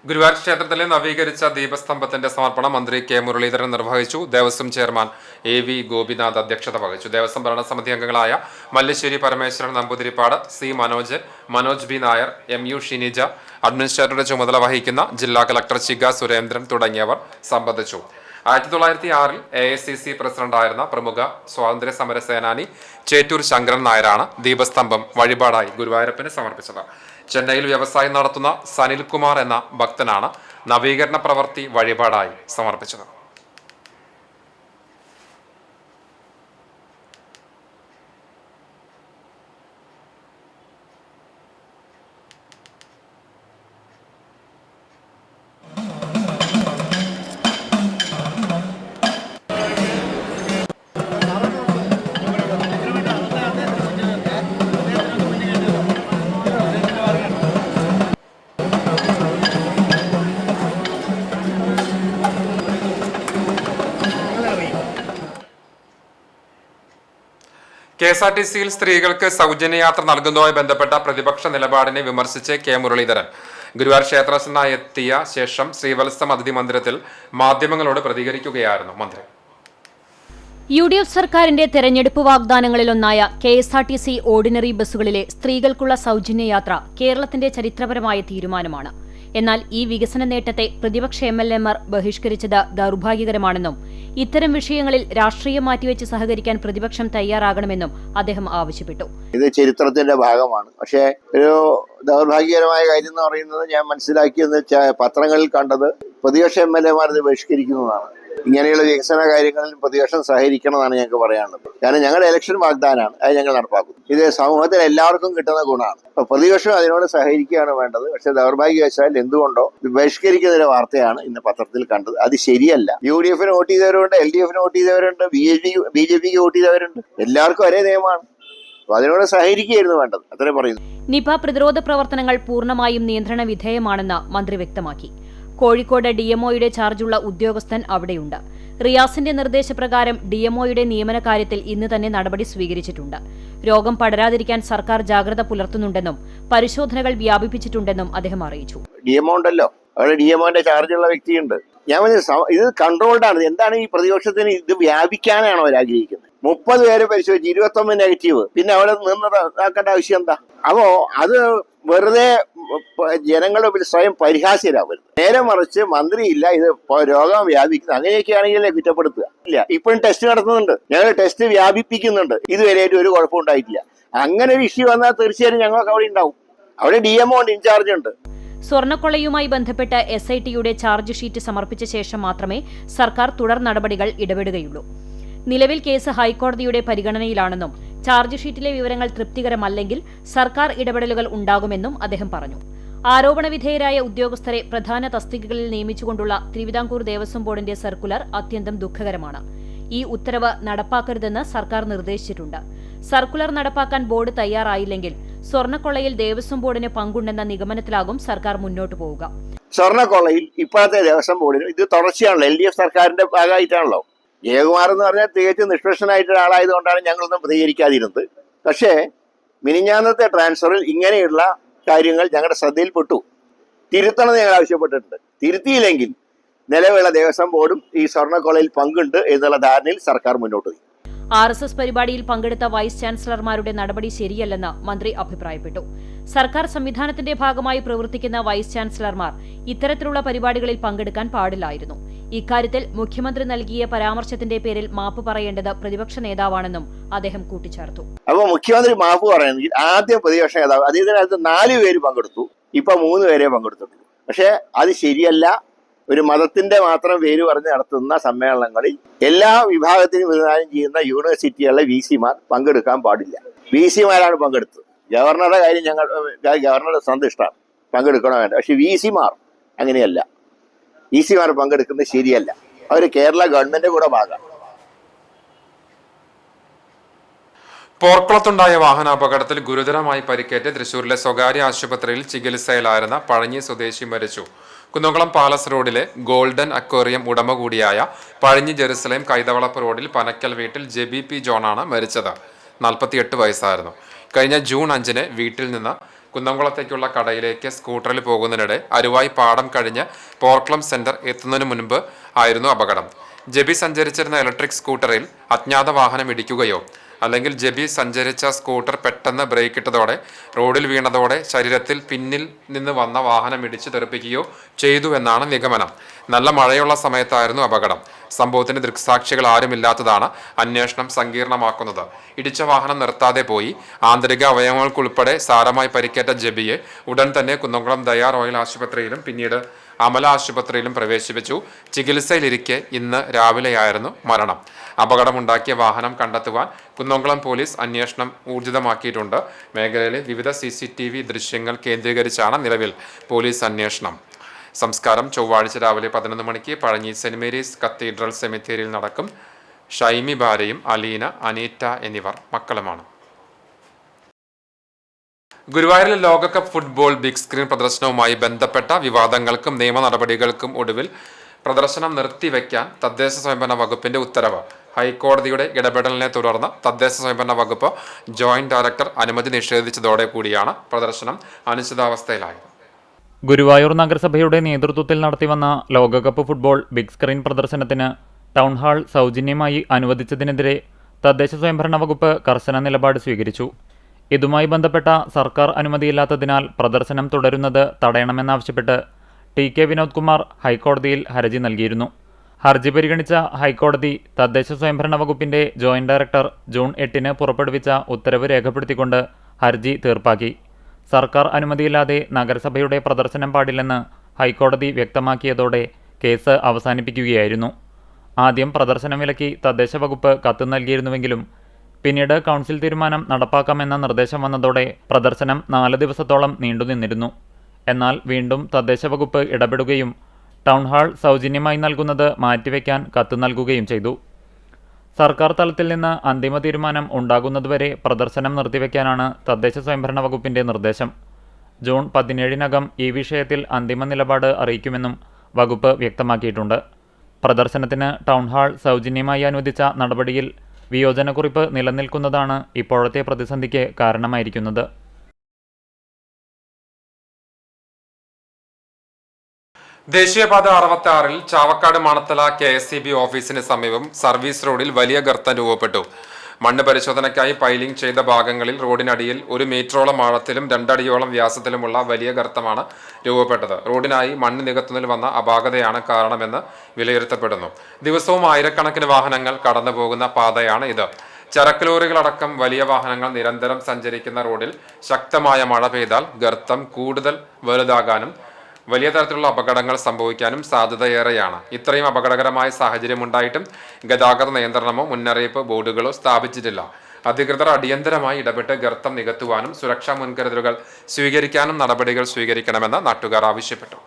ഗുരുവായൂർ ക്ഷേത്രത്തിലെ നവീകരിച്ച ദീപസ്തംഭത്തിന്റെ സമർപ്പണം മന്ത്രി K മുരളീധരൻ നിർവഹിച്ചു. ദേവസ്വം ചെയർമാൻ AV ഗോപിനാഥ് അധ്യക്ഷത വഹിച്ചു. ദേവസ്വം ഭരണസമിതി അംഗങ്ങളായ Mallassery Parameswaran Namboodiripad, C Manoj B Nair, MU Shinija, അഡ്മിനിസ്ട്രേറ്ററുടെ ചുമതല വഹിക്കുന്ന ജില്ലാ കളക്ടർ ചിക സുരേന്ദ്രൻ തുടങ്ങിയവർ സംബന്ധിച്ചു. 1906 AICC പ്രസിഡന്റായിരുന്ന പ്രമുഖ സ്വാതന്ത്ര്യ സമര സേനാനി ചേറ്റൂർ ശങ്കരൻ നായരാണ് ദീപസ്തംഭം വഴിപാടായി ഗുരുവായൂരപ്പന് സമർപ്പിച്ചത്. ചെന്നൈയിൽ വ്യവസായം നടത്തുന്ന സനിൽകുമാർ എന്ന ഭക്തനാണ് നവീകരണ പ്രവൃത്തി വഴിപാടായി സമർപ്പിച്ചത്. KSRTCയിൽ സ്ത്രീകൾക്ക് സൗജന്യയാത്ര നൽകുന്നതുമായി ബന്ധപ്പെട്ട പ്രതിപക്ഷ നിലപാടിനെ വിമർശിച്ച് K മുരളീധരൻ ഗുരുവായൂർ ക്ഷേത്രത്തിനായി എത്തിയ ശേഷം ശ്രീവത്സം അതിഥി മന്ദിരത്തിൽ മാധ്യമങ്ങളോട് പ്രതികരിക്കുകയായിരുന്നു മന്ത്രി. UDF സർക്കാരിന്റെ തെരഞ്ഞെടുപ്പ് വാഗ്ദാനങ്ങളിലൊന്നായ KSRTC ഓർഡിനറി ബസ്സുകളിലെ സ്ത്രീകൾക്കുള്ള സൗജന്യയാത്ര കേരളത്തിന്റെ ചരിത്രപരമായ തീരുമാനമാണ്. എന്നാൽ ഈ വികസന നേട്ടത്തെ പ്രതിപക്ഷ MLA-മാർ ബഹിഷ്കരിച്ചത് ദൗർഭാഗ്യകരമാണെന്നും ഇത്തരം വിഷയങ്ങളിൽ രാഷ്ട്രീയം മാറ്റിവെച്ച് സഹകരിക്കാൻ പ്രതിപക്ഷം തയ്യാറാകണമെന്നും അദ്ദേഹം ആവശ്യപ്പെട്ടു. ഇത് ചരിത്രത്തിന്റെ ഭാഗമാണ്. പക്ഷേ ഒരു ദൗർഭാഗ്യകരമായ കാര്യം എന്ന് പറയുന്നത് ഞാൻ മനസ്സിലാക്കിയെന്ന് വെച്ചാൽ പത്രങ്ങളിൽ കണ്ടത് പ്രതിപക്ഷ MLA-മാർ ഇത് ബഹിഷ്കരിക്കുന്നതാണ്. ഇങ്ങനെയുള്ള വികസന കാര്യങ്ങളിൽ പ്രതിപക്ഷം സഹകരിക്കണമെന്നാണ് ഞങ്ങൾക്ക് പറയാനുള്ളത്. കാരണം ഞങ്ങളുടെ ഇലക്ഷൻ വാഗ്ദാനമാണ്, അത് ഞങ്ങൾ നടപ്പാക്കും. ഇത് സമൂഹത്തിൽ എല്ലാവർക്കും കിട്ടുന്ന ഗുണമാണ്. അപ്പൊ പ്രതിപക്ഷം അതിനോട് സഹകരിക്കുകയാണ് വേണ്ടത്. പക്ഷെ ദൗർഭാഗ്യവശാൽ എന്തുകൊണ്ടോ ഇത് ബഹിഷ്കരിക്കുന്ന ഒരു വാർത്തയാണ് ഇന്ന് പത്രത്തിൽ കണ്ടത്. അത് ശരിയല്ല. UDF-ന് വോട്ട് ചെയ്തവരുണ്ട്, LDF-ന് വോട്ട് ചെയ്തവരുണ്ട്, BJP-ക്ക് വോട്ട് ചെയ്തവരുണ്ട്. എല്ലാവർക്കും ഒരേ നിയമമാണ്. അപ്പൊ അതിനോട് സഹകരിക്കുകയായിരുന്നു വേണ്ടത്. അത്രേ പറയുന്നു. നിപ പ്രതിരോധ പ്രവർത്തനങ്ങൾ പൂർണ്ണമായും നിയന്ത്രണ വിധേയമാണെന്ന് മന്ത്രി വ്യക്തമാക്കി. കോഴിക്കോട് DMO-യുടെ ചാർജുള്ള ഉദ്യോഗസ്ഥൻ അവിടെയുണ്ട്. റിയാസിന്റെ നിർദ്ദേശപ്രകാരം DMO-യുടെ നിയമന കാര്യത്തിൽ ഇന്ന് തന്നെ നടപടി സ്വീകരിച്ചിട്ടുണ്ട്. രോഗം പടരാതിരിക്കാൻ സർക്കാർ ജാഗ്രത പുലർത്തുന്നുണ്ടെന്നും പരിശോധനകൾ വ്യാപിപ്പിച്ചിട്ടുണ്ടെന്നും അദ്ദേഹം അറിയിച്ചു. DMO ഉണ്ടല്ലോ, അവിടെ DMO-ന്റെ ചാർജുള്ള വ്യക്തിയുണ്ട്. ഞാൻ ഇത് കൺട്രോൾഡ് ആണ്. എന്താണ് ഈ പ്രതിപക്ഷത്തിന് ഇത് വ്യാപിക്കാനാണോ അവർ ആഗ്രഹിക്കുന്നത്? 30 പേരെ പരിശോധിച്ച് 29 നെഗറ്റീവ്, പിന്നെ അവിടെ നിന്നതാക്കേണ്ട ആവശ്യം എന്താ? അപ്പോ അത് വെറുതെ ജനങ്ങളുടെ സ്വയം പരിഹാസ്യരാവരുത്. നേരെ മറിച്ച് മന്ത്രിയില്ല, ഇത് രോഗം വ്യാപിക്കുന്നത്, അങ്ങനെയൊക്കെയാണെങ്കിലേ കുറ്റപ്പെടുത്തുക. ഇല്ല, ഇപ്പോഴും ടെസ്റ്റ് നടത്തുന്നുണ്ട്, ഞങ്ങൾ ടെസ്റ്റ് വ്യാപിപ്പിക്കുന്നുണ്ട്. ഇതുവരെയായിട്ട് ഒരു കുഴപ്പം ഉണ്ടായിട്ടില്ല. അങ്ങനെ ഒരു ഇഷ്യൂ വന്നാൽ തീർച്ചയായും ഞങ്ങൾക്ക് അവിടെ ഉണ്ടാവും. അവിടെ DMO ഉണ്ട്, ഇൻചാർജ് ഉണ്ട്. സ്വർണ്ണക്കൊള്ളയുമായി ബന്ധപ്പെട്ട് SIT-യുടെ ചാർജ് ഷീറ്റ് സമർപ്പിച്ച ശേഷം മാത്രമേ സർക്കാർ തുടർ നടപടികൾ ഇടപെടുകയുള്ളൂ. നിലവിൽ കേസ് ഹൈക്കോടതിയുടെ പരിഗണനയിലാണെന്നും ചാർജ് ഷീറ്റിലെ വിവരങ്ങൾ തൃപ്തികരമല്ലെങ്കിൽ സർക്കാർ ഇടപെടലുകൾ ഉണ്ടാകുമെന്നും അദ്ദേഹം പറഞ്ഞു. ആരോപണവിധേയരായ ഉദ്യോഗസ്ഥരെ പ്രധാന തസ്തികകളിൽ നിയമിച്ചുകൊണ്ടുള്ള തിരുവിതാംകൂർ ദേവസ്വം ബോർഡിന്റെ സർക്കുലർ അത്യന്തം ദുഃഖകരമാണ്. ഈ ഉത്തരവ് നടപ്പാക്കരുതെന്ന് സർക്കാർ നിർദ്ദേശിച്ചിട്ടുണ്ട്. സർക്കുലർ നടപ്പാക്കാൻ ബോർഡ് തയ്യാറായില്ലെങ്കിൽ സ്വർണ്ണക്കൊള്ളയിൽ ദേവസ്വം ബോർഡിന് പങ്കുണ്ടെന്ന നിഗമനത്തിലാകും സർക്കാർ മുന്നോട്ടു പോവുക. സ്വർണ്ണക്കൊള്ളയിൽ ഇപ്പോഴത്തെ ദേവസ്വം ബോർഡിന് ഇത് തുടർച്ചയാണല്ലോ. LDF സർക്കാരിന്റെ ഭാഗമായിട്ടാണല്ലോ. ജയകുമാർ എന്ന് പറഞ്ഞാൽ തികച്ചും നിഷ്പക്ഷനായിട്ടൊരു ആളായതുകൊണ്ടാണ് ഞങ്ങളൊന്നും പ്രതികരിക്കാതിരുന്നത്. പക്ഷേ മിനിഞ്ഞാന്നത്തെ ട്രാൻസ്ഫറിൽ ഇങ്ങനെയുള്ള കാര്യങ്ങൾ ഞങ്ങളുടെ ശ്രദ്ധയിൽപ്പെട്ടു. തിരുത്തണമെന്ന് ഞങ്ങൾ ആവശ്യപ്പെട്ടിട്ടുണ്ട്. തിരുത്തിയില്ലെങ്കിൽ നിലവിലുള്ള ദേവസ്വം ബോർഡും ഈ സ്വർണ്ണക്കൊള്ളയിൽ പങ്കുണ്ട് എന്നുള്ള ധാരണയിൽ സർക്കാർ മുന്നോട്ട് പോയി. RSS പരിപാടിയിൽ പങ്കെടുത്ത വൈസ് ചാൻസലർമാരുടെ നടപടി ശരിയല്ലെന്ന് മന്ത്രി അഭിപ്രായപ്പെട്ടു. സർക്കാർ സംവിധാനത്തിന്റെ ഭാഗമായി പ്രവർത്തിക്കുന്ന വൈസ് ചാൻസലർമാർ ഇത്തരത്തിലുള്ള പരിപാടികളിൽ പങ്കെടുക്കാൻ പാടില്ലായിരുന്നു. ഇക്കാര്യത്തിൽ മുഖ്യമന്ത്രി നൽകിയ പരാമർശത്തിന്റെ പേരിൽ മാപ്പ് പറയേണ്ടത് പ്രതിപക്ഷ നേതാവാണെന്നും അദ്ദേഹം കൂട്ടിച്ചേർത്തു. അപ്പോൾ മുഖ്യമന്ത്രി മാപ്പ് പറയണമെങ്കിൽ ആദ്യം പ്രതിപക്ഷ നേതാവ്, അതിനകത്ത് 4 പേര് പങ്കെടുത്തു, ഇപ്പൊ 3 പേരെ പങ്കെടുത്തിട്ടുള്ളൂ. പക്ഷെ അത് ശരിയല്ല. ഒരു മതത്തിന്റെ മാത്രം പേര് പറഞ്ഞ് നടത്തുന്ന സമ്മേളനങ്ങളിൽ എല്ലാ വിഭാഗത്തിനും വിധാനം ചെയ്യുന്ന യൂണിവേഴ്സിറ്റികളിലെ VC-മാർ പങ്കെടുക്കാൻ പാടില്ല. VC-മാരാണ് പങ്കെടുത്തത്. ഗവർണറുടെ കാര്യം ഗവർണറുടെ സ്വന്തം ഇഷ്ടമാണ്, പങ്കെടുക്കണോ വേണ്ട. പക്ഷെ VC-മാർ അങ്ങനെയല്ല. VC-മാർ പങ്കെടുക്കുന്നത് ശരിയല്ല. അവർ കേരള ഗവൺമെന്റ് കൂടെ ഭാഗമാണ്. പോർക്കുളത്തുണ്ടായ വാഹനാപകടത്തിൽ ഗുരുതരമായി പരിക്കേറ്റ് തൃശൂരിലെ സ്വകാര്യ ആശുപത്രിയിൽ ചികിത്സയിലായിരുന്ന പഴഞ്ഞി സ്വദേശി മരിച്ചു. കുന്നംകുളം പാലസ് റോഡിലെ ഗോൾഡൻ അക്വേറിയം ഉടമ കൂടിയായ പഴഞ്ഞി ജെറുസലേം കൈതവളപ്പ് റോഡിൽ പനക്കൽ വീട്ടിൽ ജെബി പി ജോണാണ് മരിച്ചത്. 48 വയസ്സായിരുന്നു. കഴിഞ്ഞ ജൂൺ 5-ന് വീട്ടിൽ നിന്ന് കുന്നംകുളത്തേക്കുള്ള കടയിലേക്ക് സ്കൂട്ടറിൽ പോകുന്നതിനിടെ അരുവായി പാടം കഴിഞ്ഞ് പോർക്കുളം സെന്റർ എത്തുന്നതിന് മുൻപ് ആയിരുന്നു അപകടം. ജെബി സഞ്ചരിച്ചിരുന്ന ഇലക്ട്രിക് സ്കൂട്ടറിൽ അജ്ഞാത വാഹനം ഇടിക്കുകയോ അല്ലെങ്കിൽ ജെബി സഞ്ചരിച്ച സ്കൂട്ടർ പെട്ടെന്ന് ബ്രേക്ക് ഇട്ടതോടെ റോഡിൽ വീണതോടെ ശരീരത്തിൽ പിന്നിൽ നിന്ന് വന്ന വാഹനം ഇടിച്ചു തെറിപ്പിക്കുകയോ ചെയ്തുവെന്നാണ് നിഗമനം. നല്ല മഴയുള്ള സമയത്തായിരുന്നു അപകടം. സംഭവത്തിന് ദൃക്സാക്ഷികൾ ആരുമില്ലാത്തതാണ് അന്വേഷണം സങ്കീർണമാക്കുന്നത്. ഇടിച്ച വാഹനം നിർത്താതെ പോയി. ആന്തരിക അവയവങ്ങൾക്കുൾപ്പെടെ സാരമായി പരിക്കേറ്റ ജെബിയെ ഉടൻ തന്നെ കുന്നംകുളം ദയാ റോയൽ ആശുപത്രിയിലും പിന്നീട് അമല ആശുപത്രിയിലും പ്രവേശിപ്പിച്ചു. ചികിത്സയിലിരിക്കെ ഇന്ന് രാവിലെയായിരുന്നു മരണം. അപകടമുണ്ടാക്കിയ വാഹനം കണ്ടെത്തുവാൻ കുന്നംകുളം പോലീസ് അന്വേഷണം ഊർജിതമാക്കിയിട്ടുണ്ട്. മേഖലയിലെ വിവിധ CCTV ദൃശ്യങ്ങൾ കേന്ദ്രീകരിച്ചാണ് നിലവിൽ പോലീസ് അന്വേഷണം. സംസ്കാരം ചൊവ്വാഴ്ച രാവിലെ 11 മണിക്ക് പഴഞ്ഞി സെന്റ് മേരീസ് കത്തീഡ്രൽ സെമിത്തേരിയിൽ നടക്കും. ഷൈമി ഭാര്യയും അലീന, അനീറ്റ എന്നിവർ മക്കളുമാണ്. ഗുരുവായൂരിലെ ലോകകപ്പ് ഫുട്ബോൾ ബിഗ് സ്ക്രീൻ പ്രദർശനവുമായി ബന്ധപ്പെട്ട വിവാദങ്ങൾക്കും നിയമ നടപടികൾക്കും ഒടുവിൽ പ്രദർശനം നിർത്തിവെക്കാൻ തദ്ദേശ സ്വയംഭരണ വകുപ്പിന്റെ ഉത്തരവ്. ഹൈക്കോടതിയുടെ ഇടപെടലിനെ തുടർന്ന് തദ്ദേശ സ്വയംഭരണ വകുപ്പ് ജോയിന്റ് ഡയറക്ടർ അനുമതി നിഷേധിച്ചതോടെ കൂടിയാണ് പ്രദർശനം അനിശ്ചിതാവസ്ഥയിലായത്. ഗുരുവായൂർ നഗരസഭയുടെ നേതൃത്വത്തിൽ നടത്തിവന്ന ലോകകപ്പ് ഫുട്ബോൾ ബിഗ് സ്ക്രീൻ പ്രദർശനത്തിന് ടൗൺ ഹാൾ സൗജന്യമായി അനുവദിച്ചതിനെതിരെ തദ്ദേശ സ്വയംഭരണ വകുപ്പ് കർശന നിലപാട് സ്വീകരിച്ചു. ഇതുമായി ബന്ധപ്പെട്ട സർക്കാർ അനുമതിയില്ലാത്തതിനാൽ പ്രദർശനം തുടരുന്നത് തടയണമെന്നാവശ്യപ്പെട്ട് TK വിനോദ് കുമാർ ഹൈക്കോടതിയിൽ ഹർജി നൽകിയിരുന്നു. ഹർജി പരിഗണിച്ച ഹൈക്കോടതി തദ്ദേശ സ്വയംഭരണ വകുപ്പിന്റെ ജോയിന്റ് ഡയറക്ടർ ജൂൺ 8 പുറപ്പെടുവിച്ച ഉത്തരവ് രേഖപ്പെടുത്തിക്കൊണ്ട് ഹർജി തീർപ്പാക്കി. സർക്കാർ അനുമതിയില്ലാതെ നഗരസഭയുടെ പ്രദർശനം പാടില്ലെന്ന് ഹൈക്കോടതി വ്യക്തമാക്കിയതോടെ കേസ് അവസാനിപ്പിക്കുകയായിരുന്നു. ആദ്യം പ്രദർശനം വിലക്കി തദ്ദേശ വകുപ്പ് കത്ത് നൽകിയിരുന്നുവെങ്കിലും പിന്നീട് കൗൺസിൽ തീരുമാനം നടപ്പാക്കാമെന്ന നിർദ്ദേശം വന്നതോടെ പ്രദർശനം 4 ദിവസത്തോളം നീണ്ടുനിന്നിരുന്നു. എന്നാൽ വീണ്ടും തദ്ദേശ വകുപ്പ് ഇടപെടുകയും ടൗൺ ഹാൾ സൗജന്യമായി നൽകുന്നത് മാറ്റിവെക്കാൻ കത്ത് നൽകുകയും ചെയ്തു. സർക്കാർ തലത്തിൽ നിന്ന് അന്തിമ തീരുമാനം ഉണ്ടാകുന്നതുവരെ പ്രദർശനം നിർത്തിവെക്കാനാണ് തദ്ദേശ സ്വയംഭരണ വകുപ്പിന്റെ നിർദ്ദേശം. ജൂൺ 17 ഈ വിഷയത്തിൽ അന്തിമ നിലപാട് അറിയിക്കുമെന്നും വകുപ്പ് വ്യക്തമാക്കിയിട്ടുണ്ട്. പ്രദർശനത്തിന് ടൗൺ ഹാൾ സൗജന്യമായി അനുവദിച്ച നടപടിയിൽ വിയോജനക്കുറിപ്പ് നിലനിൽക്കുന്നതാണ് ഇപ്പോഴത്തെ പ്രതിസന്ധിക്ക് കാരണമായിരിക്കുന്നത്. ദേശീയപാത 66 ചാവക്കാട് മണത്തല KSEB ഓഫീസിന് സമീപം സർവീസ് റോഡിൽ വലിയ ഗർത്തം രൂപപ്പെട്ടു. മണ്ണ് പരിശോധനയ്ക്കായി പൈലിംഗ് ചെയ്ത ഭാഗങ്ങളിൽ റോഡിനടിയിൽ 1 മീറ്ററോളം ആഴത്തിലും 2 അടിയോളം വ്യാസത്തിലുമുള്ള വലിയ ഗർത്തമാണ് രൂപപ്പെട്ടത്. റോഡിനായി മണ്ണ് നികത്തുന്നതിൽ വന്ന അപാകതയാണ് കാരണമെന്ന് വിലയിരുത്തപ്പെടുന്നു. ദിവസവും ആയിരക്കണക്കിന് വാഹനങ്ങൾ കടന്നുപോകുന്ന പാതയാണ് ഇത്. ചരക്ക് ലോറികളടക്കം വലിയ വാഹനങ്ങൾ നിരന്തരം സഞ്ചരിക്കുന്ന റോഡിൽ ശക്തമായ മഴ പെയ്താൽ ഗർത്തം കൂടുതൽ വലുതാകാനും വലിയ തരത്തിലുള്ള അപകടങ്ങൾ സംഭവിക്കാനും സാധ്യതയേറെയാണ്. ഇത്രയും അപകടകരമായ സാഹചര്യമുണ്ടായിട്ടും ഗതാഗത നിയന്ത്രണമോ മുന്നറിയിപ്പ് ബോർഡുകളോ സ്ഥാപിച്ചിട്ടില്ല. അധികൃതർ അടിയന്തരമായി ഇടപെട്ട് ഗർത്തം നികത്തുവാനും സുരക്ഷാ മുൻകരുതലുകൾ സ്വീകരിക്കാനും നടപടികൾ സ്വീകരിക്കണമെന്ന് നാട്ടുകാർ ആവശ്യപ്പെട്ടു.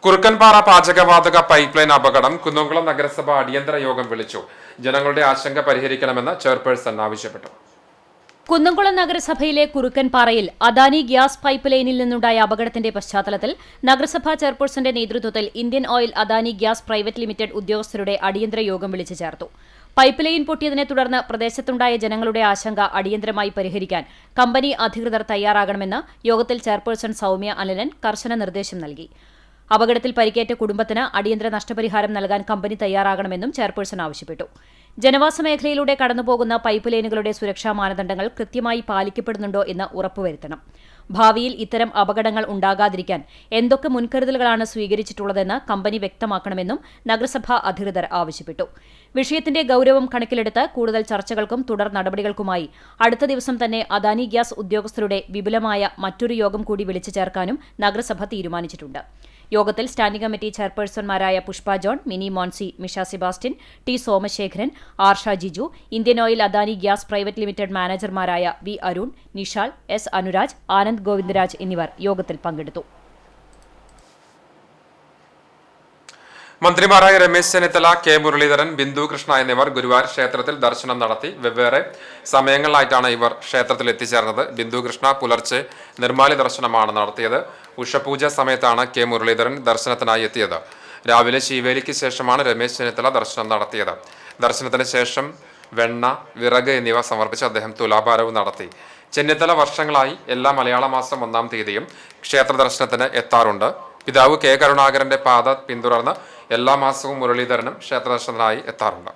കുറുക്കൻപാറ പാചകവാതക പൈപ്പ് ലൈൻ അപകടം കുന്നംകുളം നഗരസഭ അടിയന്തര യോഗം വിളിച്ചു. ജനങ്ങളുടെ ആശങ്ക പരിഹരിക്കണമെന്ന് ചെയർപേഴ്സൺ ആവശ്യപ്പെട്ടു. കുന്നംകുളം നഗരസഭയിലെ കുറുക്കൻപാറയിൽ അദാനി ഗ്യാസ് പൈപ്പ് ലൈനിൽ നിന്നുണ്ടായ അപകടത്തിന്റെ പശ്ചാത്തലത്തിൽ നഗരസഭാ ചെയർപേഴ്സന്റെ നേതൃത്വത്തിൽ Indian Oil Adani Gas private limited ഉദ്യോഗസ്ഥരുടെ അടിയന്തര യോഗം വിളിച്ചു ചേർത്തു. പൈപ്പ് ലൈൻ പൊട്ടിയതിനെ തുടർന്ന് പ്രദേശത്തുണ്ടായ ജനങ്ങളുടെ ആശങ്ക അടിയന്തരമായി പരിഹരിക്കാൻ കമ്പനി അധികൃതർ തയ്യാറാകണമെന്ന് യോഗത്തിൽ ചെയർപേഴ്സൺ സൗമ്യ അലനൻ കർശന നിർദ്ദേശം നൽകി. അപകടത്തിൽ പരിക്കേറ്റ കുടുംബത്തിന് അടിയന്തര നഷ്ടപരിഹാരം നൽകാൻ കമ്പനി തയ്യാറാകണമെന്നും ചെയർപേഴ്സൺ ആവശ്യപ്പെട്ടു. ജനവാസ മേഖലയിലൂടെ കടന്നുപോകുന്ന പൈപ്പ് ലൈനുകളുടെ സുരക്ഷാ മാനദണ്ഡങ്ങൾ കൃത്യമായി പാലിക്കപ്പെടുന്നുണ്ടോ എന്ന് ഉറപ്പുവരുത്തണം. ഭാവിയിൽ ഇത്തരം അപകടങ്ങൾ ഉണ്ടാകാതിരിക്കാൻ എന്തൊക്കെ മുൻകരുതലുകളാണ് സ്വീകരിച്ചിട്ടുള്ളതെന്ന് കമ്പനി വ്യക്തമാക്കണമെന്നും നഗരസഭാ അധികൃതർ ആവശ്യപ്പെട്ടു. വിഷയത്തിന്റെ ഗൌരവം കണക്കിലെടുത്ത് കൂടുതൽ ചർച്ചകൾക്കും തുടർ നടപടികൾക്കുമായി അടുത്ത ദിവസം തന്നെ അദാനി ഗ്യാസ് ഉദ്യോഗസ്ഥരുടെ വിപുലമായ മറ്റൊരു യോഗം കൂടി വിളിച്ചു ചേർക്കാനും നഗരസഭ തീരുമാനിച്ചിട്ടുണ്ട്. യോഗത്തിൽ സ്റ്റാൻഡിംഗ് കമ്മിറ്റി ചെയർപേഴ്സൺമാരായ Pushpa John, Mini Moncy, Misha Sebastian, T Somasekharan, Arsha Jiju, Indian Oil Adani Gas private limited മാനേജർമാരായ വി അരുൺ, നിഷാൽ, എസ് അനുരാജ്, ആനന്ദ് ഗോവിന്ദരാജ് എന്നിവർ യോഗത്തിൽ പങ്കെടുത്തു. മന്ത്രിമാരായ രമേശ് ചെന്നിത്തല, കെ മുരളീധരൻ, ബിന്ദു കൃഷ്ണ എന്നിവർ ഗുരുവായൂർ ക്ഷേത്രത്തിൽ ദർശനം നടത്തി. വെവ്വേറെ സമയങ്ങളിലായിട്ടാണ് ഇവർ ക്ഷേത്രത്തിൽ എത്തിച്ചേർന്നത്. ബിന്ദു കൃഷ്ണ പുലർച്ചെ നിർമ്മാല്യ ദർശനമാണ് നടത്തിയത്. ഉഷപൂജ സമയത്താണ് കെ മുരളീധരൻ ദർശനത്തിനായി എത്തിയത്. രാവിലെ ശീവേലിക്ക് ശേഷമാണ് രമേശ് ചെന്നിത്തല ദർശനം നടത്തിയത്. ദർശനത്തിന് ശേഷം വെണ്ണ, വിറക് എന്നിവ സമർപ്പിച്ച് അദ്ദേഹം തുലാഭാരവും നടത്തി. ചെന്നിത്തല വർഷങ്ങളായി എല്ലാ മലയാള മാസം 1-ാം തീയതിയും ക്ഷേത്ര ദർശനത്തിന് എത്താറുണ്ട്. പിതാവ് കെ കരുണാകരന്റെ പാത പിന്തുടർന്ന് എല്ലാ മാസവും മുരളീധരനും ക്ഷേത്ര ദർശനത്തിനായി എത്താറുണ്ട്.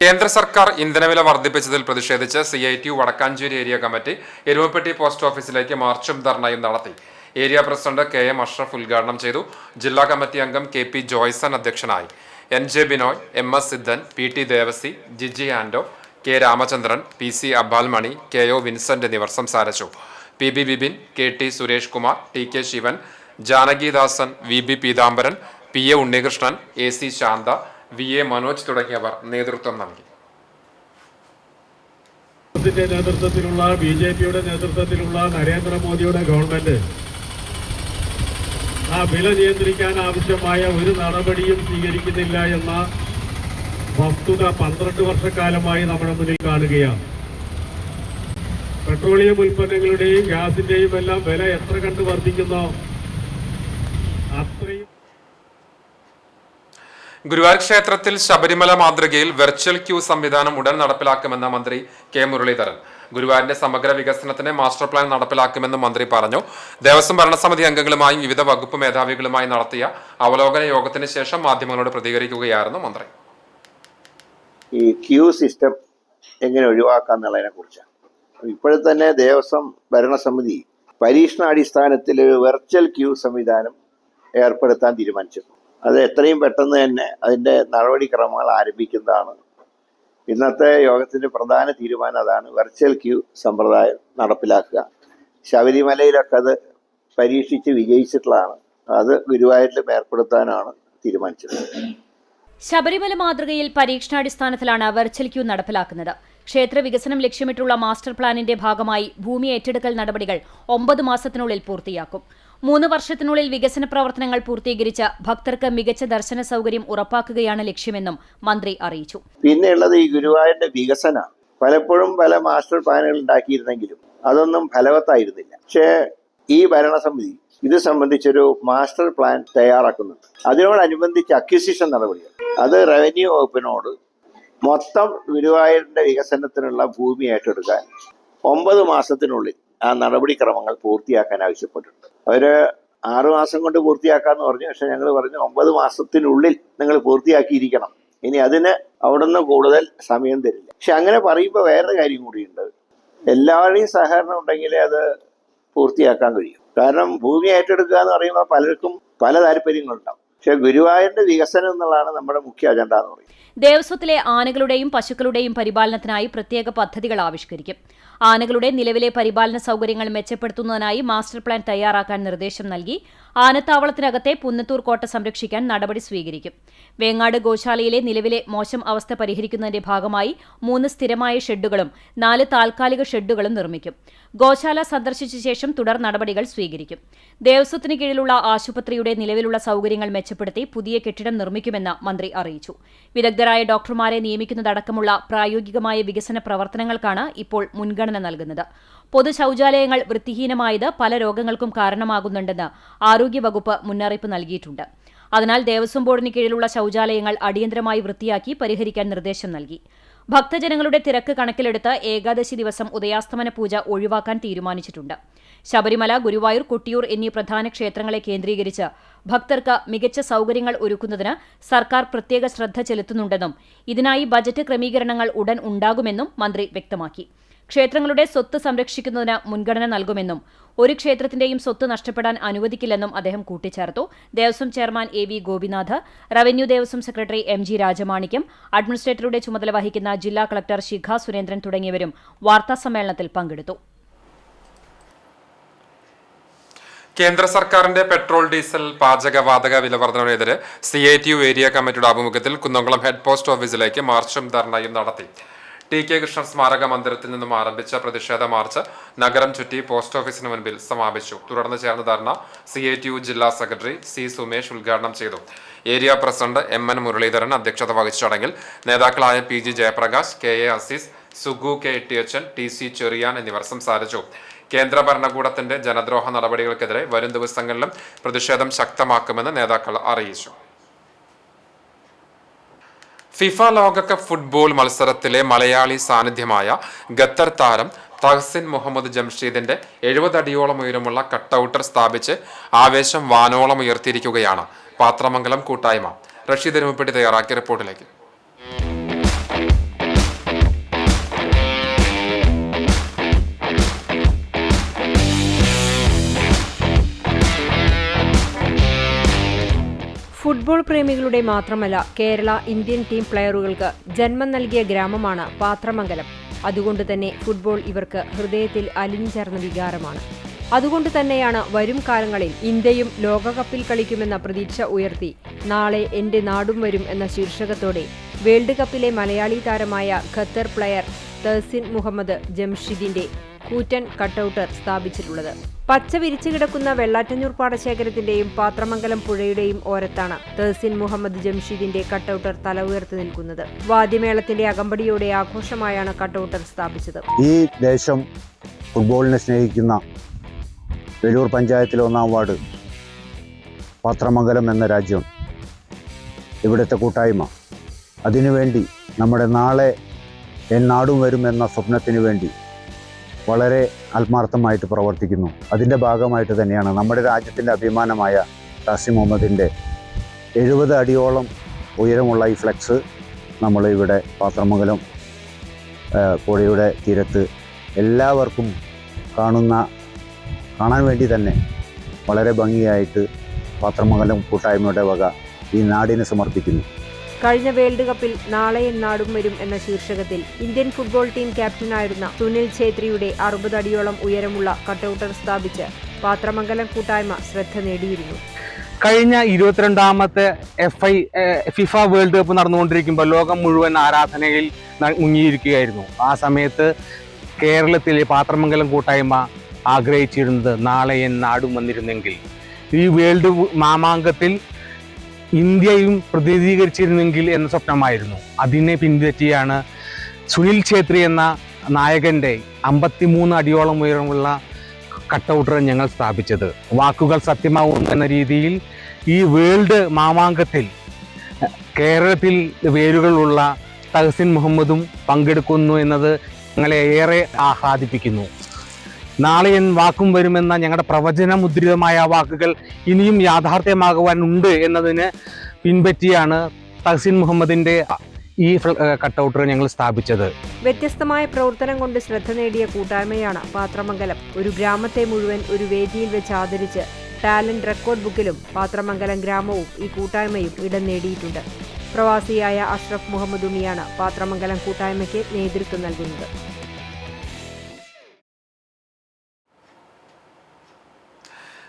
കേന്ദ്ര സർക്കാർ ഇന്ധനവില വർദ്ധിപ്പിച്ചതിൽ പ്രതിഷേധിച്ച് CITU Vadakkanchery area committee Erumapetty post ഓഫീസിലേക്ക് മാർച്ചും ധർണയും നടത്തി. ഏരിയ പ്രസിഡന്റ് KM അഷ്റഫ് ഉദ്ഘാടനം ചെയ്തു. ജില്ലാ കമ്മിറ്റി അംഗം KP ജോയ്സൺ അധ്യക്ഷനായി. NJ Binoy, MS Siddhan, PT Devassy, Jiji Ando, K Ramachandran, PC Abbalmani, KO Vincent എന്നിവർ സംസാരിച്ചു. PB Bibin, KT Suresh Kumar, TK Shivan, ജാനകിദാസൻ, VB Peethambaran, PA Unnikrishnan, AC Shantha, VA Manoj തുടങ്ങിയവർ നേതൃത്വം നൽകി. നേതൃത്വത്തിലുള്ള BJPയുടെ നേതൃത്വത്തിലുള്ള നരേന്ദ്രമോദിയുടെ ഗവൺമെന്റ് ആ വില നിയന്ത്രിക്കാൻ ആവശ്യമായ ഒരു നടപടിയും സ്വീകരിക്കുന്നില്ല എന്ന വസ്തുത 12 വർഷക്കാലമായി നമ്മുടെ മുന്നിൽ കാണുകയാണ്. പെട്രോളിയം ഉൽപ്പന്നങ്ങളുടെയും ഗ്യാസിന്റെയും എല്ലാം വില എത്ര കണ്ട് വർദ്ധിക്കുന്നോ അത്രയും. ഗുരുവായൂർ ക്ഷേത്രത്തിൽ ശബരിമല മാതൃകയിൽ വെർച്വൽ ക്യൂ സംവിധാനം ഉടൻ നടപ്പിലാക്കുമെന്ന് മന്ത്രി കെ മുരളീധരൻ. ഗുരുവായൂരിന്റെ സമഗ്ര വികസനത്തിന് മാസ്റ്റർ പ്ലാൻ നടപ്പിലാക്കുമെന്നും മന്ത്രി പറഞ്ഞു. ദേവസ്വം ഭരണസമിതി അംഗങ്ങളുമായും വിവിധ വകുപ്പ് മേധാവികളുമായി നടത്തിയ അവലോകന യോഗത്തിന് ശേഷം മാധ്യമങ്ങളോട് പ്രതികരിക്കുകയായിരുന്നു മന്ത്രി. ഈ ക്യൂ സിസ്റ്റം എങ്ങനെ ഒഴിവാക്കാം എന്നുള്ളതിനെ കുറിച്ചാണ്. ഇപ്പോഴത്തെ തന്നെ ദേവസ്വം ഭരണസമിതി പരീക്ഷണാടിസ്ഥാനത്തിൽ ഒരു വെർച്വൽ ക്യൂ സംവിധാനം ഏർപ്പെടുത്താൻ തീരുമാനിച്ചു. അത് എത്രയും പെട്ടെന്ന് തന്നെ അതിൻ്റെ നടപടിക്രമങ്ങൾ ആരംഭിക്കുന്നതാണ്. ഇന്നത്തെ യോഗത്തിൻ്റെ പ്രധാന തീരുമാനം അതാണ്, വെർച്വൽ ക്യൂ സമ്പ്രദായം നടപ്പിലാക്കുക. ശബരിമലയിലൊക്കെ അത് പരീക്ഷിച്ച് വിജയിച്ചിട്ടുള്ളതാണ്. അത് ഗുരുവായൂരിലും ഏർപ്പെടുത്താനാണ് തീരുമാനിച്ചത്. ശബരിമല മാതൃകയിൽ പരീക്ഷണാടിസ്ഥാനത്തിലാണ് വെർച്വൽ ക്യൂ നടപ്പിലാക്കുന്നത്. ക്ഷേത്ര വികസനം ലക്ഷ്യമിട്ടുള്ള മാസ്റ്റർ പ്ലാനിന്റെ ഭാഗമായി ഭൂമി ഏറ്റെടുക്കൽ നടപടികൾ 9 മാസത്തിനുള്ളിൽ പൂർത്തിയാക്കും. 3 വർഷത്തിനുള്ളിൽ വികസന പ്രവർത്തനങ്ങൾ പൂർത്തീകരിച്ച് ഭക്തർക്ക് മികച്ച ദർശന സൗകര്യം ഉറപ്പാക്കുകയാണ് ലക്ഷ്യമെന്നും മന്ത്രി അറിയിച്ചു. പിന്നെയുള്ളത് ഈ ഗുരുവായൂരിന്റെ വികസനം. പലപ്പോഴും പല മാസ്റ്റർ പ്ലാനുകൾ ഉണ്ടാക്കിയിരുന്നെങ്കിലും അതൊന്നും ഫലവത്തായിരുന്നില്ല. പക്ഷേ ഈ ഭരണസമിതി ഇത് സംബന്ധിച്ചൊരു മാസ്റ്റർ പ്ലാൻ തയ്യാറാക്കുന്നുണ്ട്. അതിനോടനുബന്ധിച്ച് അക്വിസിഷൻ നടപടികൾ, അത് റവന്യൂ വകുപ്പിനോട് മൊത്തം ഗുരുവായൂരിന്റെ വികസനത്തിനുള്ള ഭൂമി ഏറ്റെടുക്കാൻ 9 മാസത്തിനുള്ളിൽ ആ നടപടിക്രമങ്ങൾ പൂർത്തിയാക്കാൻ ആവശ്യപ്പെട്ടിട്ടുണ്ട്. അവർ 6 മാസം കൊണ്ട് പൂർത്തിയാക്കാന്ന് പറഞ്ഞു. പക്ഷെ ഞങ്ങൾ പറഞ്ഞു 9 മാസത്തിനുള്ളിൽ നിങ്ങൾ പൂർത്തിയാക്കിയിരിക്കണം. ഇനി അതിന് അവിടുന്ന് കൂടുതൽ സമയം തരില്ല. പക്ഷെ അങ്ങനെ പറയുമ്പോൾ വേറൊരു കാര്യം കൂടിയുണ്ട്. എല്ലാവരുടെയും സഹകരണം ഉണ്ടെങ്കിലേ അത് പൂർത്തിയാക്കാൻ കഴിയും. കാരണം ഭൂമി ഏറ്റെടുക്കുക എന്ന് പറയുമ്പോൾ പലർക്കും പല താല്പര്യങ്ങളുണ്ടാവും. പക്ഷെ ഗുരുവായൂരിന്റെ വികസനം എന്നുള്ളതാണ് നമ്മുടെ മുഖ്യ അജണ്ട എന്ന് പറയുന്നത്. ദേവസ്വത്തിലെ ആനകളുടെയും പശുക്കളുടെയും പരിപാലനത്തിനായി പ്രത്യേക പദ്ധതികൾ ആവിഷ്കരിക്കും. ആനകളുടെ നിലവിലെ പരിപാലന സൗകര്യങ്ങൾ മെച്ചപ്പെടുത്തുന്നതിനായി മാസ്റ്റർ പ്ലാൻ തയ്യാറാക്കാൻ നിർദ്ദേശം നൽകി. ആനത്താവളത്തിനകത്തെ പുന്നത്തൂർ കോട്ട സംരക്ഷിക്കാൻ നടപടി സ്വീകരിക്കും. വേങ്ങാട് ഗോശാലയിലെ നിലവിലെ മോശം അവസ്ഥ പരിഹരിക്കുന്നതിന്റെ ഭാഗമായി 3 സ്ഥിരമായ ഷെഡുകളും 4 താൽക്കാലിക ഷെഡുകളും നിർമ്മിക്കും. ഗോശാല സന്ദർശിച്ച ശേഷം തുടർ നടപടികൾ സ്വീകരിക്കും. ദേവസ്വത്തിന് കീഴിലുള്ള ആശുപത്രിയുടെ നിലവിലുള്ള സൗകര്യങ്ങൾ മെച്ചപ്പെടുത്തി പുതിയ കെട്ടിടം നിർമ്മിക്കുമെന്ന് മന്ത്രി അറിയിച്ചു. വിദഗ്ധരായ ഡോക്ടർമാരെ നിയമിക്കുന്നതടക്കമുള്ള പ്രായോഗികമായ വികസന പ്രവർത്തനങ്ങൾക്കാണ് ഇപ്പോൾ മുൻഗണന നൽകുന്നത്. പൊതു ശൌചാലയങ്ങൾ വൃത്തിഹീനമായത് പല രോഗങ്ങൾക്കും കാരണമാകുന്നുണ്ടെന്ന് ആരോഗ്യവകുപ്പ് മുന്നറിയിപ്പ് നൽകിയിട്ടുണ്ട്. അതിനാൽ ദേവസ്വം ബോർഡിന് കീഴിലുള്ള ശൌചാലയങ്ങൾ അടിയന്തരമായി വൃത്തിയാക്കി പരിഹരിക്കാൻ നിർദ്ദേശം നൽകി. ഭക്തജനങ്ങളുടെ തിരക്ക് കണക്കിലെടുത്ത് ഏകാദശി ദിവസം ഉദയാസ്തമന പൂജ ഒഴിവാക്കാൻ തീരുമാനിച്ചിട്ടുണ്ട്. ശബരിമല, ഗുരുവായൂർ, കൊട്ടിയൂർ എന്നീ പ്രധാന ക്ഷേത്രങ്ങളെ കേന്ദ്രീകരിച്ച് ഭക്തർക്ക് മികച്ച സൗകര്യങ്ങൾ ഒരുക്കുന്നതിന് സർക്കാർ പ്രത്യേക ശ്രദ്ധ ചെലുത്തുന്നുണ്ടെന്നും ഇതിനായി ബജറ്റ് ക്രമീകരണങ്ങൾ ഉടൻ ഉണ്ടാകുമെന്നും മന്ത്രി വ്യക്തമാക്കി. ക്ഷേത്രങ്ങളുടെ സ്വത്ത് സംരക്ഷിക്കുന്നതിന് മുൻഗണന നൽകുമെന്നും ഒരു ക്ഷേത്രത്തിന്റെയും സ്വത്ത് നഷ്ടപ്പെടാൻ അനുവദിക്കില്ലെന്നും അദ്ദേഹം കൂട്ടിച്ചേർത്തു. Devaswom chairman AV Gopinath, revenue Devaswom secretary MG Rajamanickam, അഡ്മിനിസ്ട്രേറ്ററുടെ ചുമതല വഹിക്കുന്ന ജില്ലാ കളക്ടർ ശിഖ സുരേന്ദ്രൻ തുടങ്ങിയവരും വാർത്താസമ്മേളനത്തിൽ പങ്കെടുത്തു. കേന്ദ്ര സർക്കാരിന്റെ പെട്രോൾ, ഡീസൽ, പാചകവാതക വില വർധനവിനെതിരെ CITU ഏരിയ കമ്മിറ്റിയുടെ ആഭിമുഖ്യത്തിൽ കുന്നംകുളം ഹെഡ് പോസ്റ്റ് ഓഫീസിലേക്ക് മാർച്ചും ധർണയും നടത്തി. TK കൃഷ്ണൻ സ്മാരക മന്ദിരത്തിൽ നിന്നും ആരംഭിച്ച പ്രതിഷേധ മാർച്ച് നഗരം ചുറ്റി പോസ്റ്റ് ഓഫീസിന് മുൻപിൽ സമാപിച്ചു. തുടർന്ന് ചേർന്ന ധർണ CITU ജില്ലാ സെക്രട്ടറി C സുമേഷ് ഉദ്ഘാടനം ചെയ്തു. ഏരിയ പ്രസിഡന്റ് MN മുരളീധരൻ അധ്യക്ഷത വഹിച്ച ചടങ്ങിൽ നേതാക്കളായ PG Jayaprakash, KA Azeez, Sugu K ടിയച്ചൻ, TC Cherian എന്നിവർ സംസാരിച്ചു. കേന്ദ്ര ഭരണകൂടത്തിന്റെ ജനദ്രോഹ നടപടികൾക്കെതിരെ വരും ദിവസങ്ങളിലും പ്രതിഷേധം ശക്തമാക്കുമെന്ന് നേതാക്കൾ അറിയിച്ചു. ഫിഫ ലോകകപ്പ് ഫുട്ബോൾ മത്സരത്തിലെ മലയാളി സാന്നിധ്യമായ ഖത്തർ താരം തഹസിൻ മുഹമ്മദ് ജംഷീദിന്റെ 70 അടിയോളം ഉയരമുള്ള കട്ടൌട്ടർ സ്ഥാപിച്ച് ആവേശം വാനോളം ഉയർത്തിയിരിക്കുകയാണ് പാത്രമംഗലം കൂട്ടായ്മ. റഷീദ് എരുമപ്പെട്ടി തയ്യാറാക്കിയ റിപ്പോർട്ടിലേക്ക്. ഫുട്ബോൾ പ്രേമികളുടെ മാത്രമല്ല കേരള ഇന്ത്യൻ ടീം പ്ലെയറുകൾക്ക് ജന്മം നൽകിയ ഗ്രാമമാണ് പാത്രമംഗലം. അതുകൊണ്ട് തന്നെ ഫുട്ബോൾ ഇവർക്ക് ഹൃദയത്തിൽ അലിഞ്ഞുചേർന്ന വികാരമാണ്. അതുകൊണ്ട് തന്നെയാണ് വരും കാലങ്ങളിൽ ഇന്ത്യയും ലോകകപ്പിൽ കളിക്കുമെന്ന പ്രതീക്ഷ ഉയർത്തി നാളെ എന്റെ നാടും വരും എന്ന ശീർഷകത്തോടെ വേൾഡ് കപ്പിലെ മലയാളി താരമായ ഖത്തർ പ്ലെയർ തഹസിൻ മുഹമ്മദ് ജംഷീദിന്റെ കൂറ്റൻ കട്ടൌട്ടർ സ്ഥാപിച്ചിട്ടുള്ളത്. പച്ച വിരിച്ചു കിടക്കുന്ന വെള്ളാറ്റഞ്ഞൂർ പാടശേഖരത്തിന്റെയും പാത്രമംഗലം പുഴയുടെയും ഓരത്താണ് തഹസിൻ മുഹമ്മദ് ജംഷീദിന്റെ കട്ടൌട്ടർ തല ഉയർത്തി നിൽക്കുന്നത്. വാദ്യമേളത്തിന്റെ അകമ്പടിയോടെ ആഘോഷമായാണ് കട്ടൌട്ടർ സ്ഥാപിച്ചത്. ഈ ദേശം ഫുട്ബോളിനെ സ്നേഹിക്കുന്ന വെല്ലൂർ പഞ്ചായത്തിലെ 1-ാം വാർഡ് പാത്രമംഗലം എന്ന രാജ്യം, ഇവിടുത്തെ കൂട്ടായ്മ അതിനുവേണ്ടി നമ്മുടെ നാളെ നാടും വരും എന്ന സ്വപ്നത്തിന് വേണ്ടി വളരെ ആത്മാർത്ഥമായിട്ട് പ്രവർത്തിക്കുന്നു. അതിൻ്റെ ഭാഗമായിട്ട് തന്നെയാണ് നമ്മുടെ രാജ്യത്തിൻ്റെ അഭിമാനമായ തഹസിൻ മുഹമ്മദിൻ്റെ 70 അടിയോളം ഉയരമുള്ള ഈ ഫ്ലെക്സ് നമ്മൾ ഇവിടെ പാത്രമംഗലം പുഴയുടെ തീരത്ത് എല്ലാവർക്കും കാണാൻ വേണ്ടി തന്നെ വളരെ ഭംഗിയായിട്ട് പാത്രമംഗലം കൂട്ടായ്മയുടെ വക ഈ നാടിന് സമർപ്പിക്കുന്നു. കഴിഞ്ഞ വേൾഡ് കപ്പിൽ നാളെ നാടും വരും എന്ന ശീർഷകത്തിൽ ഇന്ത്യൻ ഫുട്ബോൾ ടീം ക്യാപ്റ്റനായിരുന്ന സുനിൽ ഛേത്രിയുടെ 60 അടിയോളം ഉയരമുള്ള കട്ടൗട്ടർ സ്ഥാപിച്ച് പാത്രമംഗലം കൂട്ടായ്മ ശ്രദ്ധ നേടിയിരുന്നു. കഴിഞ്ഞ 22ാമത്തെ ഫിഫ വേൾഡ് കപ്പ് നടന്നുകൊണ്ടിരിക്കുമ്പോൾ ലോകം മുഴുവൻ ആരാധനയിൽ മുങ്ങിയിരിക്കുകയായിരുന്നു. ആ സമയത്ത് കേരളത്തിലെ പാത്രമംഗലം കൂട്ടായ്മ ആഗ്രഹിച്ചിരുന്നത് നാളെ നാടും വന്നിരുന്നെങ്കിൽ ഈ വേൾഡ് മാമാങ്കത്തിൽ ഇന്ത്യയും പ്രതിനിധീകരിച്ചിരുന്നെങ്കിൽ എന്ന സ്വപ്നമായിരുന്നു. അതിനെ പിൻപറ്റിയാണ് സുനിൽ ഛേത്രി എന്ന നായകൻ്റെ 53 അടിയോളം ഉയരമുള്ള കട്ടൗട്ടർ ഞങ്ങൾ സ്ഥാപിച്ചത്. വാക്കുകൾ സത്യമാവും എന്ന രീതിയിൽ ഈ വേൾഡ് മാമാങ്കത്തിൽ കേരളത്തിൽ വേരുകളുള്ള തഹസിൻ മുഹമ്മദും പങ്കെടുക്കുന്നു എന്നത് ഞങ്ങളെ ഏറെ ആഹ്ലാദിപ്പിക്കുന്നു. നാളെ വാക്കും വരുമെന്ന ഞങ്ങളുടെ പ്രവചനമുദ്രിതമായ വാക്കുകൾ ഇനിയും യാഥാർത്ഥ്യമാകുവാനുണ്ട് എന്നതിന് പിൻപറ്റിയാണ് തഹസിൻ മുഹമ്മദിൻ്റെ ഈ കട്ടൗട്ടർ ഞങ്ങൾ സ്ഥാപിച്ചത്. വ്യത്യസ്തമായ പ്രവർത്തനം കൊണ്ട് ശ്രദ്ധ നേടിയ കൂട്ടായ്മയാണ് പാത്രമംഗലം. ഒരു ഗ്രാമത്തെ മുഴുവൻ ഒരു വേദിയിൽ വെച്ച് ആദരിച്ച് ടാലന്റ് റെക്കോർഡ് ബുക്കിലും പാത്രമംഗലം ഗ്രാമവും ഈ കൂട്ടായ്മയും ഇടം നേടിയിട്ടുണ്ട്. പ്രവാസിയായ അഷ്റഫ് മുഹമ്മദ് ഉണ്ണിയാണ് പാത്രമംഗലം കൂട്ടായ്മയ്ക്ക് നേതൃത്വം നൽകുന്നത്.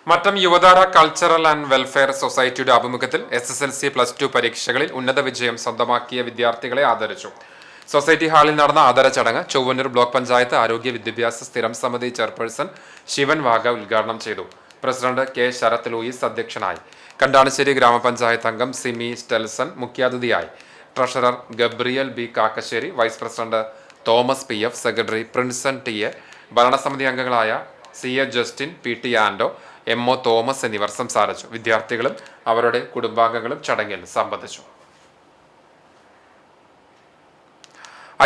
Mattam Yuvathara cultural and welfare സൊസൈറ്റിയുടെ ആഭിമുഖ്യത്തിൽ SSLC +2 പരീക്ഷകളിൽ ഉന്നത വിജയം സ്വന്തമാക്കിയ വിദ്യാർത്ഥികളെ ആദരിച്ചു. സൊസൈറ്റി ഹാളിൽ നടന്ന ആദര ചടങ്ങ് ചൊവ്വന്നൂർ ബ്ലോക്ക് പഞ്ചായത്ത് ആരോഗ്യ വിദ്യാഭ്യാസ സ്ഥിരം സമിതി ചെയർപേഴ്സൺ ശിവൻ വാഗ ഉദ്ഘാടനം ചെയ്തു. President K. ശരത് ലൂയിസ് അധ്യക്ഷനായി. കണ്ടാണശ്ശേരി ഗ്രാമപഞ്ചായത്ത് അംഗം സിമി സ്റ്റെൽസൺ മുഖ്യാതിഥിയായി. Treasurer Gabriel B. Kakkassery, vice president Thomas PF, secretary Prinson TA, ഭരണസമിതി അംഗങ്ങളായ CA Justin, PT Ando, MO Thomas എന്നിവർ സംസാരിച്ചു. വിദ്യാർത്ഥികളും അവരുടെ കുടുംബാംഗങ്ങളും ചടങ്ങിൽ സംബന്ധിച്ചു.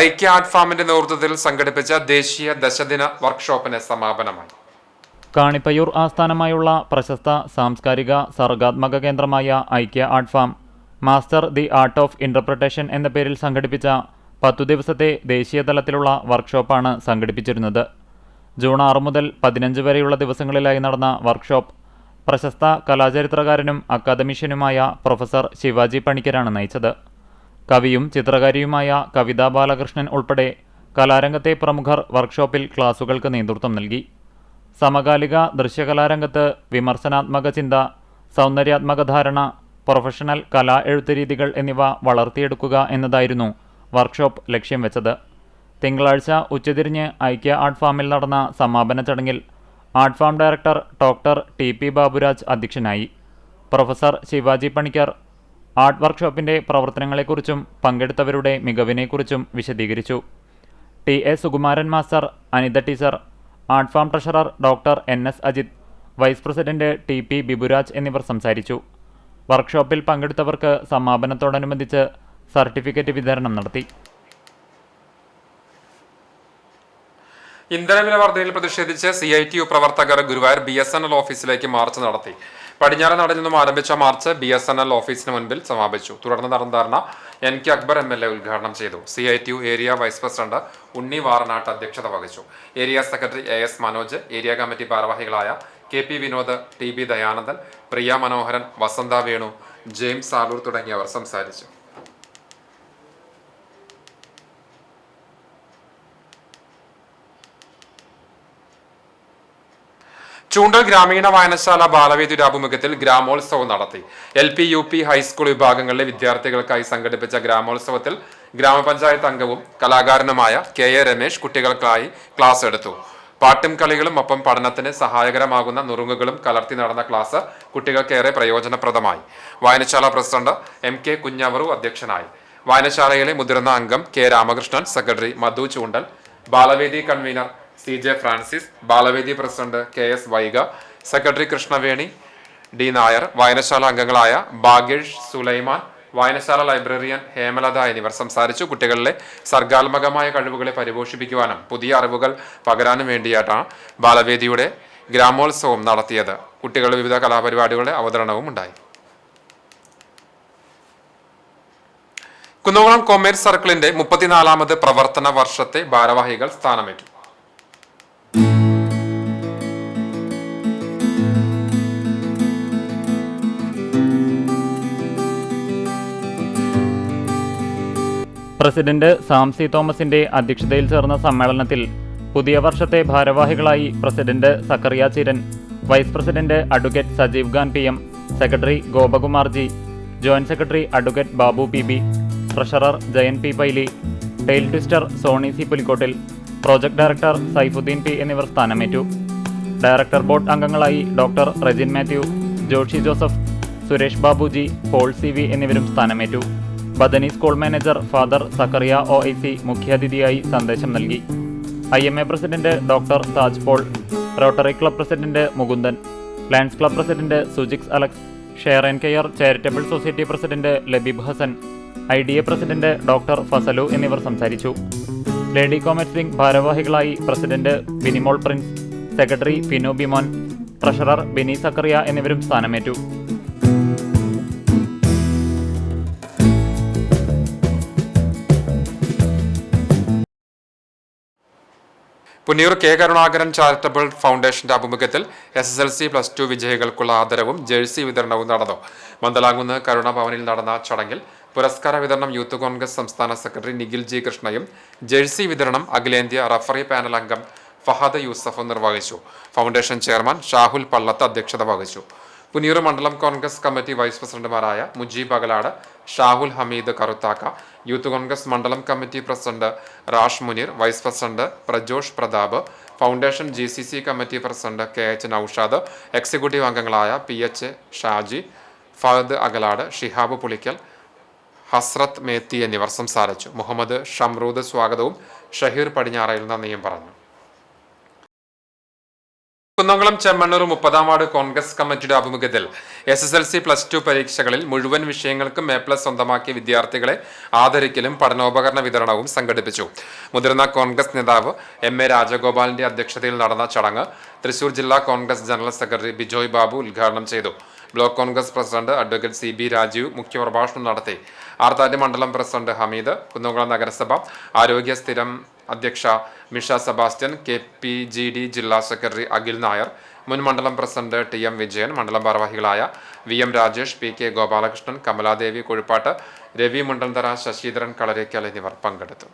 ഐക്യ ആർട്ട് ഫാമിന്റെ നേതൃത്വത്തിൽ സംഘടിപ്പിച്ച ദേശീയ ദശദിന വർക്ക്ഷോപ്പിന് സമാപനമായി. കാണിപ്പയ്യൂർ ആസ്ഥാനമായുള്ള പ്രശസ്ത സാംസ്കാരിക സർഗാത്മക കേന്ദ്രമായ ഐക്യ art farm master the art of interpretation എന്ന പേരിൽ സംഘടിപ്പിച്ച 10 ദിവസത്തെ ദേശീയ തലത്തിലുള്ള വർക്ക്ഷോപ്പാണ് സംഘടിപ്പിച്ചിരുന്നത്. ജൂൺ 6 മുതൽ 15 വരെയുള്ള ദിവസങ്ങളിലായി നടന്ന വർക്ക്ഷോപ്പ് പ്രശസ്ത കലാചരിത്രകാരനും അക്കാദമിഷ്യനുമായ പ്രൊഫസർ ശിവാജി പണിക്കരാണ് നയിച്ചത്. കവിയും ചിത്രകാരിയുമായ കവിതാ ബാലകൃഷ്ണൻ ഉൾപ്പെടെ കലാരംഗത്തെ പ്രമുഖർ വർക്ക്ഷോപ്പിൽ ക്ലാസുകൾക്ക് നേതൃത്വം നൽകി. സമകാലിക ദൃശ്യകലാരംഗത്ത് വിമർശനാത്മക ചിന്ത, സൗന്ദര്യാത്മക ധാരണ, പ്രൊഫഷണൽ കലാ എഴുത്ത് രീതികൾ എന്നിവ വളർത്തിയെടുക്കുക എന്നതായിരുന്നു വർക്ക്ഷോപ്പ് ലക്ഷ്യം വെച്ചത്. തിങ്കളാഴ്ച ഉച്ചതിരിഞ്ഞ് ഐക്യ ആർട്ട് ഫാമിൽ നടന്ന സമാപന ചടങ്ങിൽ art farm director doctor TP Baburaj അധ്യക്ഷനായി. പ്രൊഫസർ ശിവാജി പണിക്കർ ആർട്ട് വർക്ക്ഷോപ്പിൻ്റെ പ്രവർത്തനങ്ങളെക്കുറിച്ചും പങ്കെടുത്തവരുടെ മികവിനെക്കുറിച്ചും വിശദീകരിച്ചു. TA Sukumaran master, Anitha teacher, art farm treasurer doctor NS Ajith, vice president TP Biburaj എന്നിവർ സംസാരിച്ചു. വർക്ക്ഷോപ്പിൽ പങ്കെടുത്തവർക്ക് സമാപനത്തോടനുബന്ധിച്ച് സർട്ടിഫിക്കറ്റ് വിതരണം നടത്തി. ഇന്ധനവില വർധനയിൽ പ്രതിഷേധിച്ച് CITU പ്രവർത്തകർ ഗുരുവായൂർ BSNL ഓഫീസിലേക്ക് മാർച്ച് നടത്തി. പടിഞ്ഞാറൻ നാടിൽ നിന്നും ആരംഭിച്ച മാർച്ച് BSNL ഓഫീസിന് മുൻപിൽ സമാപിച്ചു. തുടർന്ന് നടന്ന ധർണ NK അക്ബർ MLA ഉദ്ഘാടനം ചെയ്തു. CITU ഏരിയ വൈസ് പ്രസിഡന്റ് ഉണ്ണി വാറനാട്ട് അധ്യക്ഷത വഹിച്ചു. Area secretary AS Manoj, area committee ഭാരവാഹികളായ KP വിനോദ്, TB ദയാനന്ദൻ, പ്രിയ മനോഹരൻ, വസന്ത വേണു, ജെയിംസ് ആലൂർ തുടങ്ങിയവർ സംസാരിച്ചു. ചൂണ്ടൽ ഗ്രാമീണ വായനശാല ബാലവേദിയുടെ ആഭിമുഖ്യത്തിൽ ഗ്രാമോത്സവം നടത്തി. LP, UP, ഹൈസ്കൂൾ വിഭാഗങ്ങളിലെ വിദ്യാർത്ഥികൾക്കായി സംഘടിപ്പിച്ച ഗ്രാമോത്സവത്തിൽ ഗ്രാമപഞ്ചായത്ത് അംഗവും കലാകാരനുമായ KA രമേശ് കുട്ടികൾക്കായി ക്ലാസ് എടുത്തു. പാട്ടും കളികളും ഒപ്പം പഠനത്തിന് സഹായകരമാകുന്ന നുറുങ്ങുകളും കലർത്തി നടന്ന ക്ലാസ് കുട്ടികൾക്കേറെ പ്രയോജനപ്രദമായി. വായനശാല പ്രസിഡന്റ് MK കുഞ്ഞവറു അധ്യക്ഷനായി. വായനശാലയിലെ മുതിർന്ന അംഗം K Ramakrishnan, secretary Madhu Choondal, Balavedi convener CJ Francis, Balavedi president KS Vaiga, secretary Krishnaveni D Nair, വായനശാല അംഗങ്ങളായ ഭാഗ്യേഷ് സുലൈമാൻ, വായനശാല ലൈബ്രറിയൻ ഹേമലത എന്നിവർ സംസാരിച്ചു. കുട്ടികളിലെ സർഗാത്മകമായ കഴിവുകളെ പരിപോഷിപ്പിക്കുവാനും പുതിയ അറിവുകൾ പകരാനും വേണ്ടിയിട്ടാണ് ബാലവേദിയുടെ ഗ്രാമോത്സവം നടത്തിയത്. കുട്ടികളുടെ വിവിധ കലാപരിപാടികളുടെ അവതരണവും ഉണ്ടായി. കുന്നംകുളം കൊമേഴ്സ് സർക്കിളിന്റെ 34ാമത് പ്രവർത്തന വർഷത്തെ ഭാരവാഹികൾ സ്ഥാനമേറ്റു. പ്രസിഡന്റ് സാം സി തോമസിന്റെ അധ്യക്ഷതയിൽ ചേർന്ന സമ്മേളനത്തിൽ പുതിയ വർഷത്തെ ഭാരവാഹികളായി president Zacharia Chiran, vice president advocate Sajeev Khan PM, secretary Gopakumar G, joint secretary advocate Babu PB, treasurer Jayan P Paily, tail twister Sony C Pulikkottil, project director Saifuddeen P എന്നിവർ സ്ഥാനമേറ്റു. ഡയറക്ടർ ബോർഡ് അംഗങ്ങളായി doctor Rejin Mathew, Joshy Joseph, Suresh Babu G, Paul CV എന്നിവരും സ്ഥാനമേറ്റു. Bethany school manager father Zacharia OIC മുഖ്യാതിഥിയായി സന്ദേശം നൽകി. IMA president doctor Taj Paul, rotary club president Mukundan, lions club president Sujix Alex, share and care charitable society president Labeeb Hassan, IDA president doctor Fazalu എന്നിവർ സംസാരിച്ചു. ലേഡി കോമേഴ്സ് വിംഗ് ഭാരവാഹികളായി president Binimol Prince, secretary Finu Bimon, treasurer Bini Zacharia എന്നിവരും സ്ഥാനമേറ്റു. പുന്നയൂർ കെ കരുണാകരൻ ചാരിറ്റബിൾ ഫൗണ്ടേഷന്റെ ആഭിമുഖ്യത്തിൽ SSLC+2 വിജയികൾക്കുള്ള ആദരവും ജേഴ്സി വിതരണവും നടന്നു. മന്ദലാംകുന്ന് കരുണാഭവനിൽ നടന്ന ചടങ്ങിൽ പുരസ്കാര വിതരണം യൂത്ത് കോൺഗ്രസ് സംസ്ഥാന സെക്രട്ടറി നിഖിൽ G കൃഷ്ണയും ജേഴ്സി വിതരണം അഖിലേന്ത്യാ റഫറി പാനൽ അംഗം ഫഹദ് യൂസഫും നിർവഹിച്ചു. ഫൗണ്ടേഷൻ ചെയർമാൻ ഷാഹുൽ പള്ളത്ത് അധ്യക്ഷത വഹിച്ചു. പുന്നയൂർ മണ്ഡലം കോൺഗ്രസ് കമ്മിറ്റി വൈസ് പ്രസിഡന്റുമാരായ മുജീബ് അകലാട്, ഷാഹുൽ ഹമീദ് കറുത്താക്ക, യൂത്ത് കോൺഗ്രസ് മണ്ഡലം committee president Rash Muneer, vice president Prajosh Prathap, foundation GCC committee president KH Noushad, executive അംഗങ്ങളായ PH ഷാജി, ഫഹദ് അകലാട്, ഷിഹാബ് പുളിക്കൽ, ഹസ്രത്ത് മേത്തി എന്നിവർ സംസാരിച്ചു. മുഹമ്മദ് ഷംറൂദ് സ്വാഗതവും ഷഹീർ പടിഞ്ഞാറയിൽ നന്ദിയും പറഞ്ഞു. കുന്നംകുളം ചെമ്മണ്ണൂർ 30ാം വാർഡ് കോൺഗ്രസ് കമ്മിറ്റിയുടെ ആഭിമുഖ്യത്തിൽ SSLC+2 പരീക്ഷകളിൽ മുഴുവൻ വിഷയങ്ങൾക്കും A+ സ്വന്തമാക്കിയ വിദ്യാർത്ഥികളെ ആദരിക്കലും പഠനോപകരണ വിതരണവും സംഘടിപ്പിച്ചു. മുതിർന്ന കോൺഗ്രസ് നേതാവ് MA രാജഗോപാലിന്റെ അധ്യക്ഷതയിൽ നടന്ന ചടങ്ങ് തൃശൂർ ജില്ലാ കോൺഗ്രസ് ജനറൽ സെക്രട്ടറി ബിജോയ് ബാബു ഉദ്ഘാടനം ചെയ്തു. Block Congress president advocate CB Rajeev മുഖ്യപ്രഭാഷണം നടത്തി. ആർത്താറ്റ് മണ്ഡലം പ്രസിഡന്റ് ഹമീദ്, കുന്നംകുളം നഗരസഭ ആരോഗ്യ സ്ഥിരം അധ്യക്ഷ മിഷ സെബാസ്റ്റ്യൻ, KPGD ജില്ലാ സെക്രട്ടറി അഖിൽ നായർ, മുൻ മണ്ഡലം പ്രസിഡന്റ് TM വിജയൻ, മണ്ഡലം ഭാരവാഹികളായ VM രാജേഷ്, PK ഗോപാലകൃഷ്ണൻ, കമലാദേവി കൊഴുപ്പാട്ട്, രവി മുണ്ടന്തറ, ശശീധരൻ കളരിക്കൽ എന്നിവർ പങ്കെടുത്തു.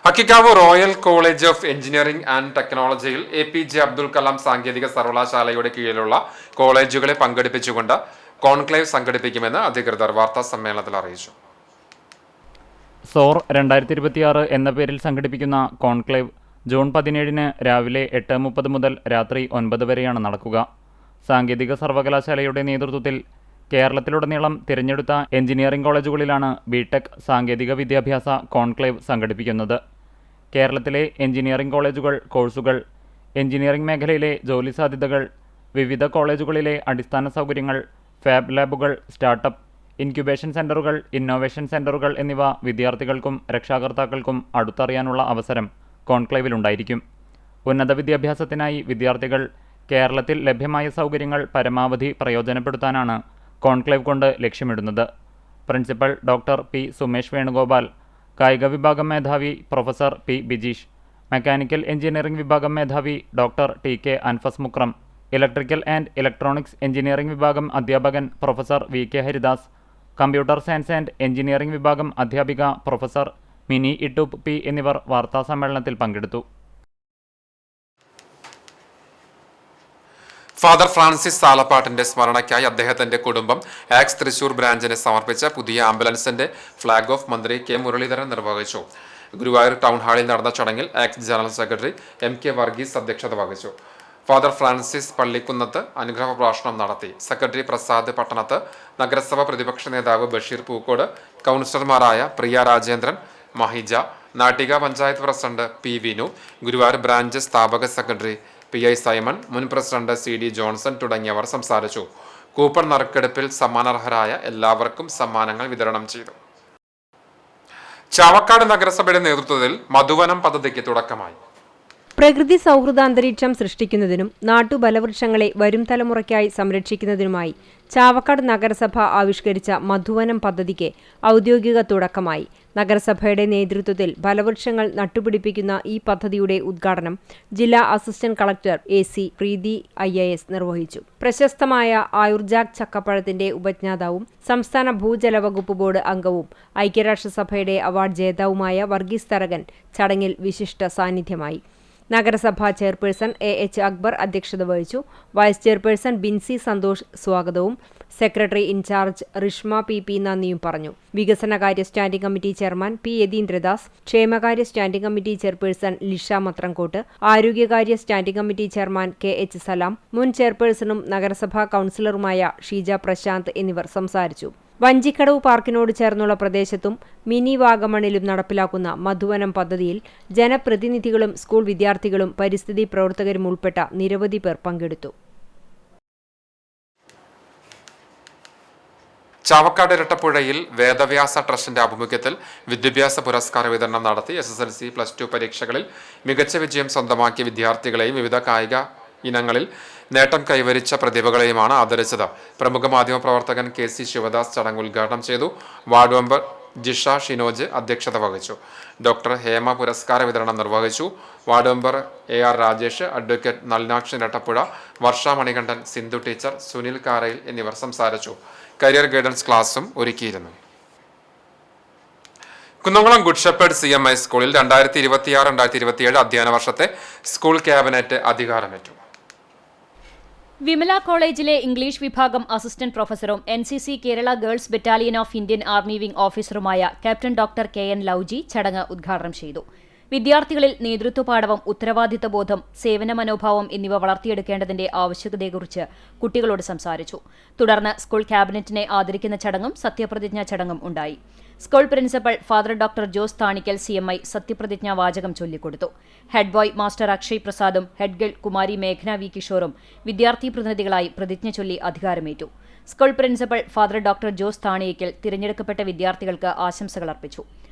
Akkikkavu royal college of engineering and ടെക്നോളജിയിൽ APJ അബ്ദുൽ കലാം സാങ്കേതിക സർവകലാശാലയുടെ കീഴിലുള്ള കോളേജുകളെ പങ്കെടുപ്പിച്ചുകൊണ്ട് കോൺക്ലേവ് സംഘടിപ്പിക്കുമെന്ന് അധികൃതർ വാർത്താ സമ്മേളനത്തിൽ അറിയിച്ചു. SOAR 2026 എന്ന പേരിൽ സംഘടിപ്പിക്കുന്ന കോൺക്ലേവ് ജൂൺ 17 രാവിലെ 8:30 മുതൽ രാത്രി 9 വരെയാണ് നടക്കുക. സാങ്കേതിക സർവകലാശാലയുടെ നേതൃത്വത്തിൽ കേരളത്തിലുടനീളം തിരഞ്ഞെടുത്ത എഞ്ചിനീയറിംഗ് കോളേജുകളിലാണ് BTech സാങ്കേതിക വിദ്യാഭ്യാസ കോൺക്ലേവ് സംഘടിപ്പിക്കുന്നത്. കേരളത്തിലെ എഞ്ചിനീയറിംഗ് കോളേജുകൾ, കോഴ്സുകൾ, എഞ്ചിനീയറിംഗ് മേഖലയിലെ ജോലി സാധ്യതകൾ, വിവിധ കോളേജുകളിലെ അടിസ്ഥാന സൗകര്യങ്ങൾ, ഫാബ് ലാബുകൾ, സ്റ്റാർട്ടപ്പ്, ഇൻക്യുബേഷൻ സെൻ്ററുകൾ, ഇന്നോവേഷൻ സെൻ്ററുകൾ എന്നിവ വിദ്യാർത്ഥികൾക്കും രക്ഷാകർത്താക്കൾക്കും അടുത്തറിയാനുള്ള അവസരം കോൺക്ലേവിലുണ്ടായിരിക്കും. ഉന്നത വിദ്യാഭ്യാസത്തിനായി വിദ്യാർത്ഥികൾ കേരളത്തിൽ ലഭ്യമായ സൗകര്യങ്ങൾ പരമാവധി പ്രയോജനപ്പെടുത്താനാണ് കോൺക്ലേവ് കൊണ്ട് ലക്ഷ്യമിടുന്നത്. Principal doctor P Sumesh Venugopal, കായിക വിഭാഗം മേധാവി professor P Bijeesh, mechanical engineering വിഭാഗം മേധാവി doctor TK Anfas Mukram, electrical and electronics engineering വിഭാഗം അധ്യാപകൻ professor VK Haridas, computer science and engineering വിഭാഗം അധ്യാപിക പ്രൊഫസർ മിനി ഇട്ടൂപ്പ് P എന്നിവർ വാർത്താസമ്മേളനത്തിൽ പങ്കെടുത്തു. ഫാദർ ഫ്രാൻസിസ് സാലപ്പാട്ടിന്റെ സ്മരണയ്ക്കായി അദ്ദേഹത്തിന്റെ കുടുംബം ആക്സ് തൃശൂർ ബ്രാഞ്ചിന് സമർപ്പിച്ച പുതിയ ആംബുലൻസിന്റെ ഫ്ളാഗ് ഓഫ് മന്ത്രി K മുരളീധരൻ നിർവഹിച്ചു. ഗുരുവായൂർ ടൗൺ ഹാളിൽ നടന്ന ചടങ്ങിൽ ആക്സ് ജനറൽ സെക്രട്ടറി MK വർഗീസ് അധ്യക്ഷത വഹിച്ചു. ഫാദർ ഫ്രാൻസിസ് പള്ളിക്കുന്നത്ത് അനുഗ്രഹ പ്രഭാഷണം നടത്തി. സെക്രട്ടറി പ്രസാദ് പട്ടണത്ത്, നഗരസഭ പ്രതിപക്ഷ നേതാവ് ബഷീർ പൂക്കോട്, കൗൺസിലർമാരായ Priya Rajendran, Mahija, Nattika panchayat president P Vinu, Guruvayur branch സ്ഥാപക സെക്രട്ടറി PI സൈമൺ, മുൻ പ്രസിഡന്റ് CD ജോൺസൺ തുടങ്ങിയവർ സംസാരിച്ചു. കൂപ്പൺ നറുക്കെടുപ്പിൽ സമ്മാനാർഹരായ എല്ലാവർക്കും സമ്മാനങ്ങൾ വിതരണം ചെയ്തു. ചാവക്കാട് നഗരസഭയുടെ നേതൃത്വത്തിൽ മധുവനം പദ്ധതിക്ക് തുടക്കമായി. പ്രകൃതി സൗഹൃദ അന്തരീക്ഷം സൃഷ്ടിക്കുന്നതിനും നാട്ടുബലവൃക്ഷങ്ങളെ വരും തലമുറയ്ക്കായി സംരക്ഷിക്കുന്നതിനുമായി ചാവക്കാട് നഗരസഭ ആവിഷ്കരിച്ച മധുവനം പദ്ധതിക്ക് ഔദ്യോഗിക തുടക്കമായി. നഗരസഭയുടെ നേതൃത്വത്തിൽ ബലവൃക്ഷങ്ങൾ നട്ടുപിടിപ്പിക്കുന്ന ഈ പദ്ധതിയുടെ ഉദ്ഘാടനം ജില്ലാ അസിസ്റ്റന്റ് കളക്ടർ AC പ്രീതി IAS നിർവഹിച്ചു. പ്രശസ്തമായ ആയുർജാക് ചക്കപ്പഴത്തിന്റെ ഉപജ്ഞാതാവും സംസ്ഥാന ഭൂജല വകുപ്പ് ബോർഡ് അംഗവും ഐക്യരാഷ്ട്രസഭയുടെ അവാർഡ് ജേതാവുമായ വർഗീസ് തരകൻ ചടങ്ങിൽ വിശിഷ്ട സാന്നിധ്യമായി. നഗരസഭാ ചെയർപേഴ്സൺ AH അക്ബർ അധ്യക്ഷത വഹിച്ചു. വൈസ് ചെയർപേഴ്സൺ ബിൻസി സന്തോഷ് സ്വാഗതവും സെക്രട്ടറി ഇൻചാർജ് റിഷ്മ PP നന്ദിയും പറഞ്ഞു. വികസനകാര്യ standing committee chairman P. Yatheendradas, ക്ഷേമകാര്യ standing committee chairperson Lisha Mathramkott, ആരോഗ്യകാര്യ standing committee chairman KH Salam, മുൻ ചെയർപേഴ്സണും നഗരസഭാ കൗൺസിലറുമായ ഷീജ പ്രശാന്ത് എന്നിവർ സംസാരിച്ചു. വഞ്ചിക്കടവ് പാർക്കിനോട് ചേർന്നുള്ള പ്രദേശത്തും മിനി വാഗമണിലും നടപ്പിലാക്കുന്ന മധുവനം പദ്ധതിയിൽ ജനപ്രതിനിധികളും സ്കൂൾ വിദ്യാർത്ഥികളും പരിസ്ഥിതി പ്രവർത്തകരും ഉൾപ്പെട്ട നിരവധി പേർ പങ്കെടുത്തു. ചാവക്കാട് ഇരട്ടപ്പുഴയിൽ വേദവ്യാസ ട്രസ്റ്റിന്റെ ആഭിമുഖ്യത്തിൽ വിദ്യാഭ്യാസ പുരസ്കാര വിതരണം നടത്തി. SSLC, +2 പരീക്ഷകളിൽ മികച്ച വിജയം സ്വന്തമാക്കിയ വിദ്യാർത്ഥികളെയും വിവിധ കായിക ഇനങ്ങളിൽ നേട്ടം കൈവരിച്ച പ്രതിഭകളെയുമാണ് ആദരിച്ചത്. പ്രമുഖ മാധ്യമപ്രവർത്തകൻ KC ശിവദാസ് ചടങ്ങ് ഉദ്ഘാടനം ചെയ്തു. വാർഡ് മെമ്പർ ജിഷ ഷിനോജ് അധ്യക്ഷത വഹിച്ചു. ഡോക്ടർ ഹേമ പുരസ്കാര വിതരണം നിർവഹിച്ചു. Ward member AR Rajesh, advocate Nalinakshi Irattappuzha, Varsha Manikandan, Sindhu teacher, Sunil Karayil എന്നിവർ സംസാരിച്ചു. കരിയർ ഗൈഡൻസ് ക്ലാസും ഒരുക്കിയിരുന്നു. കുന്നംകുളം ഗുഡ് ഷെപ്പേർഡ് CMI സ്കൂളിൽ 2026-2027 അധ്യയന വർഷത്തെ സ്കൂൾ ക്യാബിനറ്റ് അധികാരമേറ്റു. വിമല കോളേജിലെ ഇംഗ്ലീഷ് വിഭാഗം അസിസ്റ്റന്റ് പ്രൊഫസറും NCC Kerala girls battalion of Indian army wing ഓഫീസറുമായ ക്യാപ്റ്റൻ ഡോക്ടർ KN ലൌജി ചടങ്ങ് ഉദ്ഘാടനം ചെയ്തു. വിദ്യാർത്ഥികളിൽ നേതൃത്വപാഠവും ഉത്തരവാദിത്തബോധം, സേവന മനോഭാവം എന്നിവ വളർത്തിയെടുക്കേണ്ടതിന്റെ ആവശ്യകതയെക്കുറിച്ച് കുട്ടികളോട് സംസാരിച്ചു. തുടർന്ന് സ്കൂൾ ക്യാബിനറ്റിനെ ആദരിക്കുന്ന ചടങ്ങും സത്യപ്രതിജ്ഞാ ചടങ്ങും ഉണ്ടായി. School principal father doctor Jose Thanikkal CMI സത്യപ്രതിജ്ഞാ വാചകം ചൊല്ലിക്കൊടുത്തു. ഹെഡ് ബോയ് മാസ്റ്റർ അക്ഷയ് പ്രസാദും ഹെഡ് ഗേൾ കുമാരി മേഘന V. കിഷോറും വിദ്യാർത്ഥി പ്രതിനിധികളായി പ്രതിജ്ഞ ചൊല്ലി അധികാരമേറ്റു. School principal father doctor Jose Thanikkal തിരഞ്ഞെടുക്കപ്പെട്ട വിദ്യാർത്ഥികൾക്ക് ആശംസകൾ അർപ്പിച്ചു.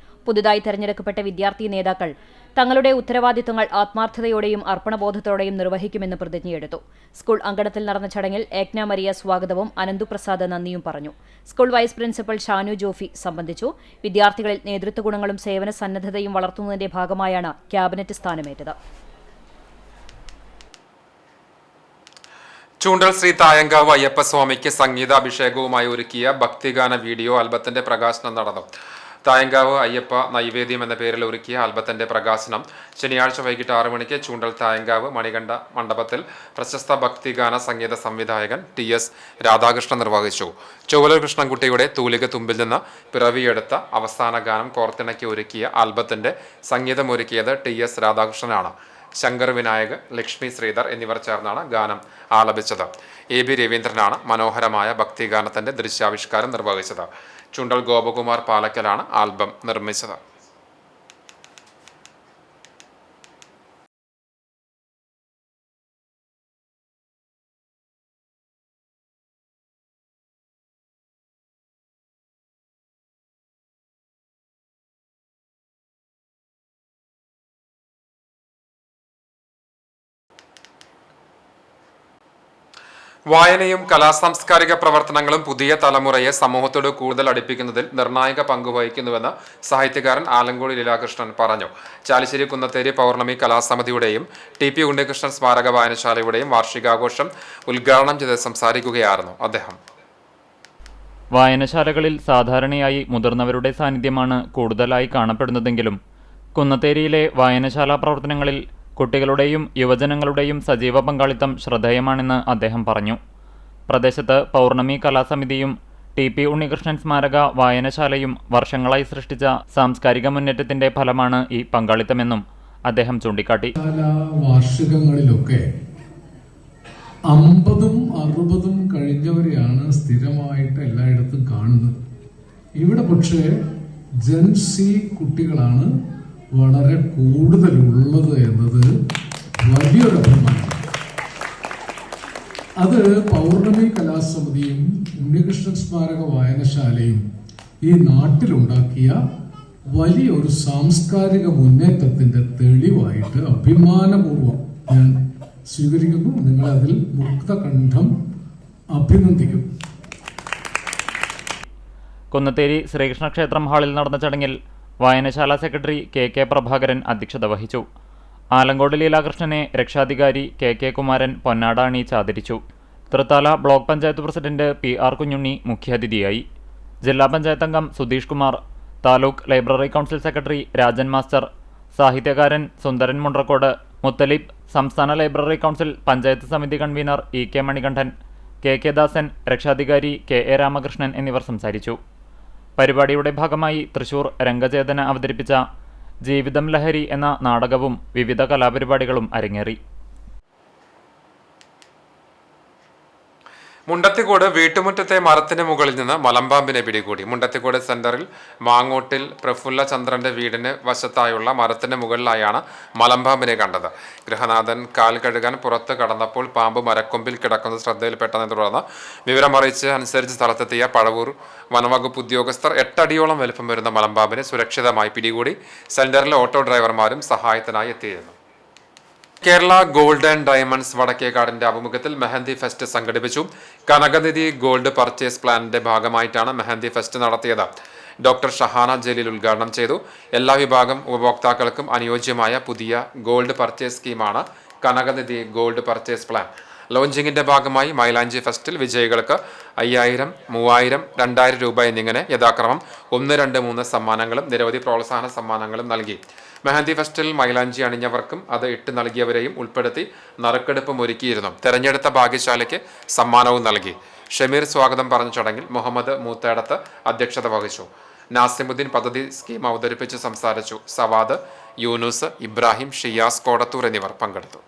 പുതുതായി തെരഞ്ഞെടുക്കപ്പെട്ട വിദ്യാർത്ഥി നേതാക്കൾ തങ്ങളുടെ ഉത്തരവാദിത്തങ്ങൾ ആത്മാർത്ഥതയോടെയും അർപ്പണബോധത്തോടെയും നിർവഹിക്കുമെന്ന് പ്രതിജ്ഞയെടുത്തു. സ്കൂൾ അങ്കണത്തിൽ നടന്ന ചടങ്ങിൽ ഏക്ന മരിയ സ്വാഗതവും അനന്തുപ്രസാദ് നന്ദിയും പറഞ്ഞു. School vice principal Shanu Jofi സംബന്ധിച്ചു. വിദ്യാർത്ഥികളിൽ നേതൃത്വഗുണങ്ങളും സേവന സന്നദ്ധതയും വളർത്തുന്നതിന്റെ ഭാഗമായാണ് ക്യാബിനറ്റ് സ്ഥാനമേറ്റത്. ചൂണ്ടൽ ശ്രീ തായങ്കാവ് അയ്യപ്പസ്വാമിക്ക് സംഗീതാഭിഷേകവുമായി ഒരുക്കിയ ഭക്തിഗാന വീഡിയോ ആൽബത്തിന്റെ പ്രകാശനം നടന്നു. തായങ്കാവ് അയ്യപ്പ നൈവേദ്യം എന്ന പേരിൽ ഒരുക്കിയ ആൽബത്തിന്റെ പ്രകാശനം ശനിയാഴ്ച വൈകിട്ട് 6 മണിക്ക് ചൂണ്ടൽ തായങ്കാവ് മണികണ്ഠ മണ്ഡപത്തിൽ പ്രശസ്ത ഭക്തിഗാന സംഗീത സംവിധായകൻ TS രാധാകൃഷ്ണൻ നിർവഹിച്ചു. ചൊവ്വലൂർ കൃഷ്ണൻകുട്ടിയുടെ തൂലിക തുമ്പിൽ നിന്ന് പിറവിയെടുത്ത അവസാന ഗാനം കോർത്തിണക്കി ഒരുക്കിയ ആൽബത്തിന്റെ സംഗീതമൊരുക്കിയത് TS രാധാകൃഷ്ണനാണ്. ശങ്കർ വിനായക്, ലക്ഷ്മി ശ്രീധർ എന്നിവർ ചേർന്നാണ് ഗാനം ആലപിച്ചത്. AB രവീന്ദ്രനാണ് മനോഹരമായ ഭക്തിഗാനത്തിന്റെ ദൃശ്യാവിഷ്കാരം നിർവഹിച്ചത്. ചുണ്ടൽ ഗോപകുമാർ പാലക്കലാണ് ആൽബം നിർമ്മിച്ചത്. വായനയും കലാസാംസ്കാരിക പ്രവർത്തനങ്ങളും പുതിയ തലമുറയെ സമൂഹത്തോട് കൂടുതൽ അടുപ്പിക്കുന്നതിൽ നിർണായക പങ്കുവഹിക്കുന്നുവെന്ന് സാഹിത്യകാരൻ ആലങ്കോട് ലീലാകൃഷ്ണൻ പറഞ്ഞു. ചാലിശ്ശേരി കുന്നത്തേരി പൗർണമി കലാസമിതിയുടെയും TP ഉണ്ണികൃഷ്ണൻ സ്മാരക വായനശാലയുടെയും വാർഷികാഘോഷം ഉദ്ഘാടനം ചെയ്ത് സംസാരിക്കുകയായിരുന്നു അദ്ദേഹം. വായനശാലകളിൽ സാധാരണയായി മുതിർന്നവരുടെ സാന്നിധ്യമാണ് കൂടുതലായി കാണപ്പെടുന്നതെങ്കിലും കുന്നത്തേരിയിലെ വായനശാലാ പ്രവർത്തനങ്ങളിൽ കുട്ടികളുടെയും യുവജനങ്ങളുടെയും സജീവ പങ്കാളിത്തം ശ്രദ്ധേയമാണെന്ന് അദ്ദേഹം പറഞ്ഞു. പ്രദേശത്ത് പൗർണമി കലാസമിതിയും TP ഉണ്ണികൃഷ്ണൻ സ്മാരക വായനശാലയും വർഷങ്ങളായി സൃഷ്ടിച്ച സാംസ്കാരിക മുന്നേറ്റത്തിന്റെ ഫലമാണ് ഈ പങ്കാളിത്തമെന്നും അദ്ദേഹം ചൂണ്ടിക്കാട്ടി. വാർഷികങ്ങളിലൊക്കെ 50ഉം 60ഉം കഴിഞ്ഞവരെയാണ് സ്ഥിരമായിട്ട് എല്ലായിടത്തും കാണുന്നത്. ഇവിടെ പക്ഷേ ജെൻസി കുട്ടികളാണ് വളരെ കൂടുതലുള്ളത് എന്നത് വലിയൊരു അഭിമാനം. അത് പൗർണമി കലാസമിതിയും ഉണ്ണികൃഷ്ണൻ സ്മാരക വായനശാലയും ഈ നാട്ടിലുണ്ടാക്കിയ വലിയൊരു സാംസ്കാരിക മുന്നേറ്റത്തിന്റെ തെളിവായിട്ട് അഭിമാനപൂർവ്വം ഞാൻ സ്വീകരിക്കുന്നു. നിങ്ങളെ അതിൽ മുക്തകണ്ഠം അഭിനന്ദിക്കും. കുന്നത്തേരി ശ്രീകൃഷ്ണ ക്ഷേത്രം ഹാളിൽ നടന്ന ചടങ്ങിൽ വായനശാല സെക്രട്ടറി കെ പ്രഭാകരൻ അധ്യക്ഷത വഹിച്ചു. ആലങ്കോട് ലീലാകൃഷ്ണനെ രക്ഷാധികാരി കെ കുമാരൻ പൊന്നാട അണിയിച്ച് ആദരിച്ചു. Thrithala block panchayat president PR Kunjunni മുഖ്യാതിഥിയായി. ജില്ലാ പഞ്ചായത്ത് അംഗം Sudheesh Kumar, taluk library council secretary Rajan master, സാഹിത്യകാരൻ സുന്ദരൻ മുണ്ട്രക്കോട്, മുത്തലിബ്, സംസ്ഥാന ലൈബ്രറി കൗൺസിൽ പഞ്ചായത്ത് സമിതി കൺവീനർ EK മണികണ്ഠൻ, കെ ദാസൻ, രക്ഷാധികാരി KA രാമകൃഷ്ണൻ എന്നിവർ സംസാരിച്ചു. പരിപാടിയുടെ ഭാഗമായി തൃശൂർ രംഗചേതന അവതരിപ്പിച്ച ജീവിതം ലഹരി എന്ന നാടകവും വിവിധ കലാപരിപാടികളും അരങ്ങേറി. മുണ്ടത്തിക്കോട് വീട്ടുമുറ്റത്തെ മരത്തിന് മുകളിൽ നിന്ന് മലമ്പാമ്പിനെ പിടികൂടി. മുണ്ടത്തിക്കോട് സെന്ററിൽ മാങ്ങോട്ടിൽ പ്രഫുല്ല ചന്ദ്രന്റെ വീടിന് വശത്തായുള്ള മരത്തിന് മുകളിലായാണ് മലമ്പാമ്പിനെ കണ്ടത്. ഗൃഹനാഥൻ കാൽ കഴുകാൻ പുറത്ത് കടന്നപ്പോൾ പാമ്പ് മരക്കൊമ്പിൽ കിടക്കുന്നത് ശ്രദ്ധയിൽപ്പെട്ടതിനെ തുടർന്ന് വിവരമറിയിച്ച് അനുസരിച്ച് സ്ഥലത്തെത്തിയ പഴവൂർ വനവകുപ്പ് ഉദ്യോഗസ്ഥർ 8 അടിയോളം വലുപ്പം വരുന്ന മലമ്പാമ്പിനെ സുരക്ഷിതമായി പിടികൂടി. സെന്ററിലെ ഓട്ടോ ഡ്രൈവർമാരും സഹായത്തിനായി എത്തിയിരുന്നു. കേരള ഗോൾഡ് ആൻഡ് ഡയമണ്ട്സ് വടക്കേക്കാടിന്റെ ആഭിമുഖ്യത്തിൽ മെഹന്തി ഫെസ്റ്റ് സംഘടിപ്പിച്ചു. കനകനിധി ഗോൾഡ് പർച്ചേസ് പ്ലാനിന്റെ ഭാഗമായിട്ടാണ് മെഹന്തി ഫെസ്റ്റ് നടത്തിയത്. ഡോക്ടർ ഷഹാന ജലീൽ ഉദ്ഘാടനം ചെയ്തു. എല്ലാ വിഭാഗം ഉപഭോക്താക്കൾക്കും അനുയോജ്യമായ പുതിയ ഗോൾഡ് പർച്ചേസ് സ്കീമാണ് കനകനിധി ഗോൾഡ് പർച്ചേസ് പ്ലാൻ. ലോഞ്ചിങ്ങിന്റെ ഭാഗമായി മൈലാഞ്ചി ഫെസ്റ്റിൽ വിജയികൾക്ക് 5000, 3000, 2000 രൂപ എന്നിങ്ങനെ യഥാക്രമം 1, 2, 3 സമ്മാനങ്ങളും നിരവധി പ്രോത്സാഹന സമ്മാനങ്ങളും നൽകി. മെഹന്തി ഫെസ്റ്റിൽ മൈലാഞ്ചി അണിഞ്ഞവർക്കും അത് ഇട്ട് നൽകിയവരെയും ഉൾപ്പെടുത്തി നറുക്കെടുപ്പും ഒരുക്കിയിരുന്നു. തെരഞ്ഞെടുത്ത ഭാഗ്യശാലയ്ക്ക് സമ്മാനവും നൽകി. ഷമീർ സ്വാഗതം പറഞ്ഞ ചടങ്ങിൽ മുഹമ്മദ് മൂത്തേടത്ത് അധ്യക്ഷത വഹിച്ചു. നാസിമുദ്ദീൻ പദ്ധതി സ്കീം അവതരിപ്പിച്ച് സംസാരിച്ചു. സവാദ്, യൂനുസ്, ഇബ്രാഹിം, ഷിയാസ് കോടത്തൂർ എന്നിവർ പങ്കെടുത്തു.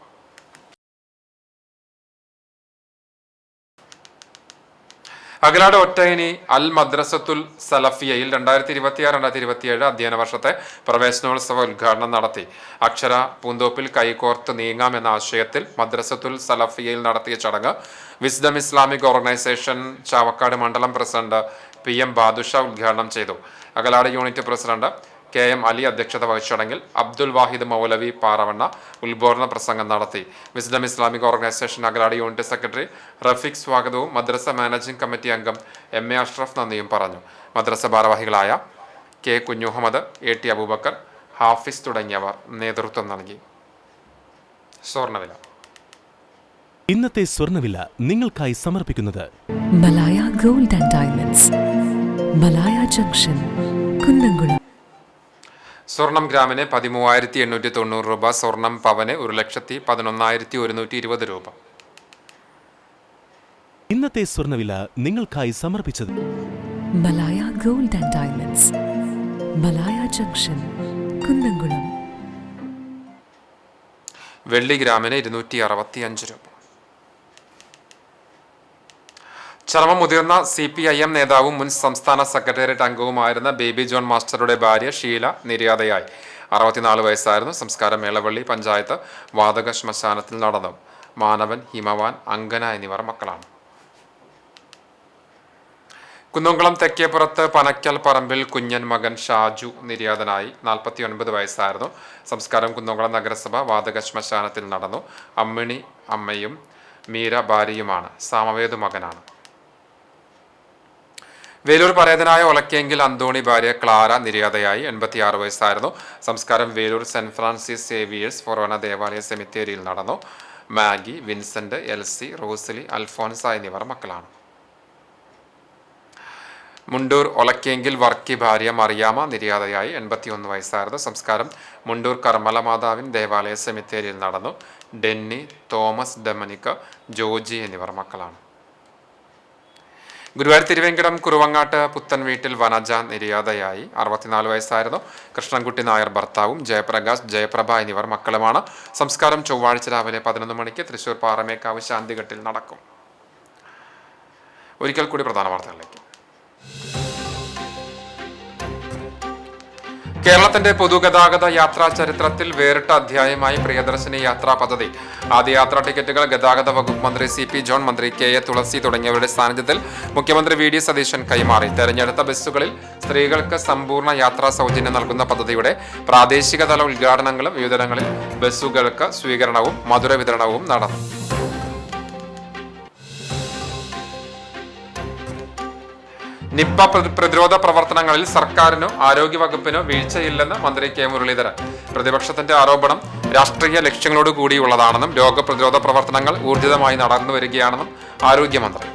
അകലാട് ഒറ്റയിനി അൽ മദ്രസത്തുൽ സലഫിയയിൽ 2026-2027 അധ്യയന വർഷത്തെ പ്രവേശനോത്സവ ഉദ്ഘാടനം നടത്തി. അക്ഷര പൂന്തോപ്പിൽ കൈകോർത്ത് നീങ്ങാം എന്ന ആശയത്തിൽ മദ്രസത്തുൽ സലഫിയയിൽ നടത്തിയ ചടങ്ങ് വിസ്ഡം ഇസ്ലാമിക് ഓർഗനൈസേഷൻ ചാവക്കാട് മണ്ഡലം പ്രസിഡന്റ് PM ബാദുഷ ഉദ്ഘാടനം ചെയ്തു. Akalad unit president KM Ali അധ്യക്ഷത വഹിച്ച ചടങ്ങിൽ അബ്ദുൽ വാഹിദ് മൗലവി പാറവണ്ണ ഉദ്ബോധന പ്രസംഗം നടത്തി. Wisdom Islamic organisation Akalad unit secretary Rafeeq സ്വാഗതവും മദ്രസ മാനേജിംഗ് കമ്മിറ്റി അംഗം MA അഷ്റഫ് നന്ദിയും പറഞ്ഞു. മദ്രസ ഭാരവാഹികളായ K കുഞ്ഞുഹമ്മദ്, AT അബൂബക്കർ, ഹാഫിസ് തുടങ്ങിയവർ നേതൃത്വം നൽകി. സ്വർണ്ണവില. ഇന്നത്തെ സ്വർണ്ണവില നിങ്ങൾക്കായി സമർപ്പിക്കുന്നത് Malaya gold and diamonds, Malaya junction, Kunnamkulam. സ്വർണം ഗ്രാമിന് 13,890 രൂപ. സ്വർണം പവന് 1,11,120 രൂപ. ഇന്നത്തെ സ്വർണ്ണവില നിങ്ങൾക്കായി സമർപ്പിച്ചത് Malaya gold and diamonds, Malaya junction, Kunnamkulam. വെള്ളി ഗ്രാമിന് 265 രൂപ. ചരമം മുതിർന്ന CPIM നേതാവും മുൻ സംസ്ഥാന സെക്രട്ടേറിയറ്റ് അംഗവുമായിരുന്ന ബേബി ജോൺ മാസ്റ്ററുടെ ഭാര്യ ഷീല നിര്യാതയായി. 64 വയസ്സായിരുന്നു. സംസ്കാരം മേളവള്ളി പഞ്ചായത്ത് വാതക ശ്മശാനത്തിൽ നടന്നു. മാനവൻ, ഹിമവാൻ, അങ്കന എന്നിവർ മക്കളാണ്. കുന്നംകുളം തെക്കേപ്പുറത്ത് പനക്കൽ പറമ്പിൽ കുഞ്ഞൻ മകൻ ഷാജു നിര്യാതനായി. 49 വയസ്സായിരുന്നു. സംസ്കാരം കുന്നംകുളം നഗരസഭ വാതക ശ്മശാനത്തിൽ നടന്നു. അമ്മിണി അമ്മയും മീര ഭാര്യയുമാണ്. സാമവേദു മകനാണ്. വേലൂർ പരേതനായ ഒലക്കേങ്കിൽ അന്തോണി ഭാര്യ ക്ലാര നിര്യാതയായി. 86 വയസ്സായിരുന്നു. സംസ്കാരം Velur saint Francis Xavier's Forane ദേവാലയ സെമിത്തേരിയിൽ നടന്നു. മാഗി, വിൻസെന്റ്, എൽസി, റോസിലി, അൽഫോൻസ എന്നിവർ മക്കളാണ്. മുണ്ടൂർ ഒലക്കേങ്കിൽ വർക്കി ഭാര്യ മറിയാമ നിര്യാതയായി. 81 വയസ്സായിരുന്നു. സംസ്കാരം മുണ്ടൂർ കർമ്മല മാതാവിൻ ദേവാലയ സെമിത്തേരിയിൽ നടന്നു. ഡെന്നി, തോമസ്, ഡൊമിനിക്, ജോജി എന്നിവർ മക്കളാണ്. ഗുരുവായൂർ തിരുവേങ്കടം കുറുവങ്ങാട്ട് പുത്തൻ വീട്ടിൽ വനജ നിര്യാതയായി. 64 വയസ്സായിരുന്നു. കൃഷ്ണൻകുട്ടി നായർ ഭർത്താവും ജയപ്രകാശ്, ജയപ്രഭ എന്നിവർ മക്കളുമാണ്. സംസ്കാരം ചൊവ്വാഴ്ച രാവിലെ 11 മണിക്ക് തൃശൂർ പാറമേക്കാവ് ശാന്തിഘട്ടിൽ നടക്കും. ഒരിക്കൽ കൂടി പ്രധാന വാർത്തകളിലേക്ക്. കേരളത്തിന്റെ പൊതുഗതാഗത യാത്രാ ചരിത്രത്തിൽ വേറിട്ട അധ്യായമായി പ്രിയദർശിനി യാത്രാ പദ്ധതി. ആദ്യ യാത്രാ ടിക്കറ്റുകൾ ഗതാഗത വകുപ്പ് മന്ത്രി CP ജോൺ, മന്ത്രി KA തുളസി തുടങ്ങിയവരുടെ സാന്നിധ്യത്തിൽ മുഖ്യമന്ത്രി VD സതീശൻ കൈമാറി. തെരഞ്ഞെടുത്ത ബസ്സുകളിൽ സ്ത്രീകൾക്ക് സമ്പൂർണ്ണ യാത്രാ സൗജന്യം നൽകുന്ന പദ്ധതിയുടെ പ്രാദേശികതല ഉദ്ഘാടനങ്ങളും വിവിധങ്ങളിൽ ബസ്സുകൾക്ക് സ്വീകരണവും മധുര വിതരണവും നടന്നു. നിപ്പ പ്രതിരോധ പ്രവർത്തനങ്ങളിൽ സർക്കാരിനോ ആരോഗ്യവകുപ്പിനോ വീഴ്ചയില്ലെന്ന് മന്ത്രി K മുരളീധരൻ. പ്രതിപക്ഷത്തിന്റെ ആരോപണം രാഷ്ട്രീയ ലക്ഷ്യങ്ങളോട് കൂടിയുള്ളതാണെന്നും രോഗപ്രതിരോധ പ്രവർത്തനങ്ങൾ ഊർജിതമായി നടന്നു വരികയാണെന്നും ആരോഗ്യമന്ത്രി.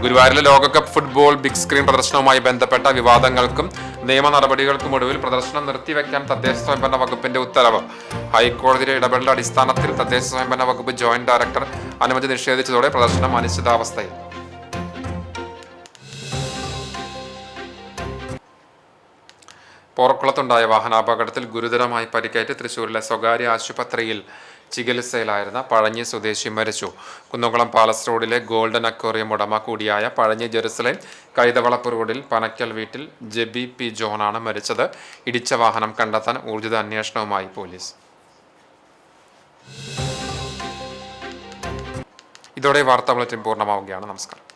ഗുരുവായൂരിലെ ലോകകപ്പ് ഫുട്ബോൾ ബിഗ് സ്ക്രീൻ പ്രദർശനവുമായി ബന്ധപ്പെട്ട വിവാദങ്ങൾക്കും നിയമ നടപടികൾക്കും ഒടുവിൽ പ്രദർശനം നിർത്തിവെക്കാൻ തദ്ദേശ സ്വയംഭരണ വകുപ്പിന്റെ ഉത്തരവ്. ഹൈക്കോടതിയുടെ ഇടപെടലിന്റെ അടിസ്ഥാനത്തിൽ തദ്ദേശ സ്വയംഭരണ വകുപ്പ് ജോയിന്റ് ഡയറക്ടർ അനുമതി നിഷേധിച്ചതോടെ പ്രദർശനം അനിശ്ചിതാവസ്ഥയിൽ. പോർക്കുളത്തുണ്ടായ വാഹനാപകടത്തിൽ ഗുരുതരമായി പരിക്കേറ്റ് തൃശൂരിലെ സ്വകാര്യ ആശുപത്രിയിൽ ചികിത്സയിലായിരുന്ന പഴഞ്ഞി സ്വദേശി മരിച്ചു. കുന്നംകുളം പാലസ് റോഡിലെ ഗോൾഡൻ അക്വേറിയം ഉടമ കൂടിയായ പഴഞ്ഞി ജെറുസലേം കൈതവളപ്പ് റോഡിൽ പനക്കൽ വീട്ടിൽ ജെബി P ജോണാണ് മരിച്ചത്. ഇടിച്ച വാഹനം കണ്ടെത്താൻ ഊർജിത അന്വേഷണവുമായി പോലീസ്. ഇതോടെ വാർത്താ ബുള്ളറ്റിൻ പൂർണ്ണമാവുകയാണ്. നമസ്കാരം.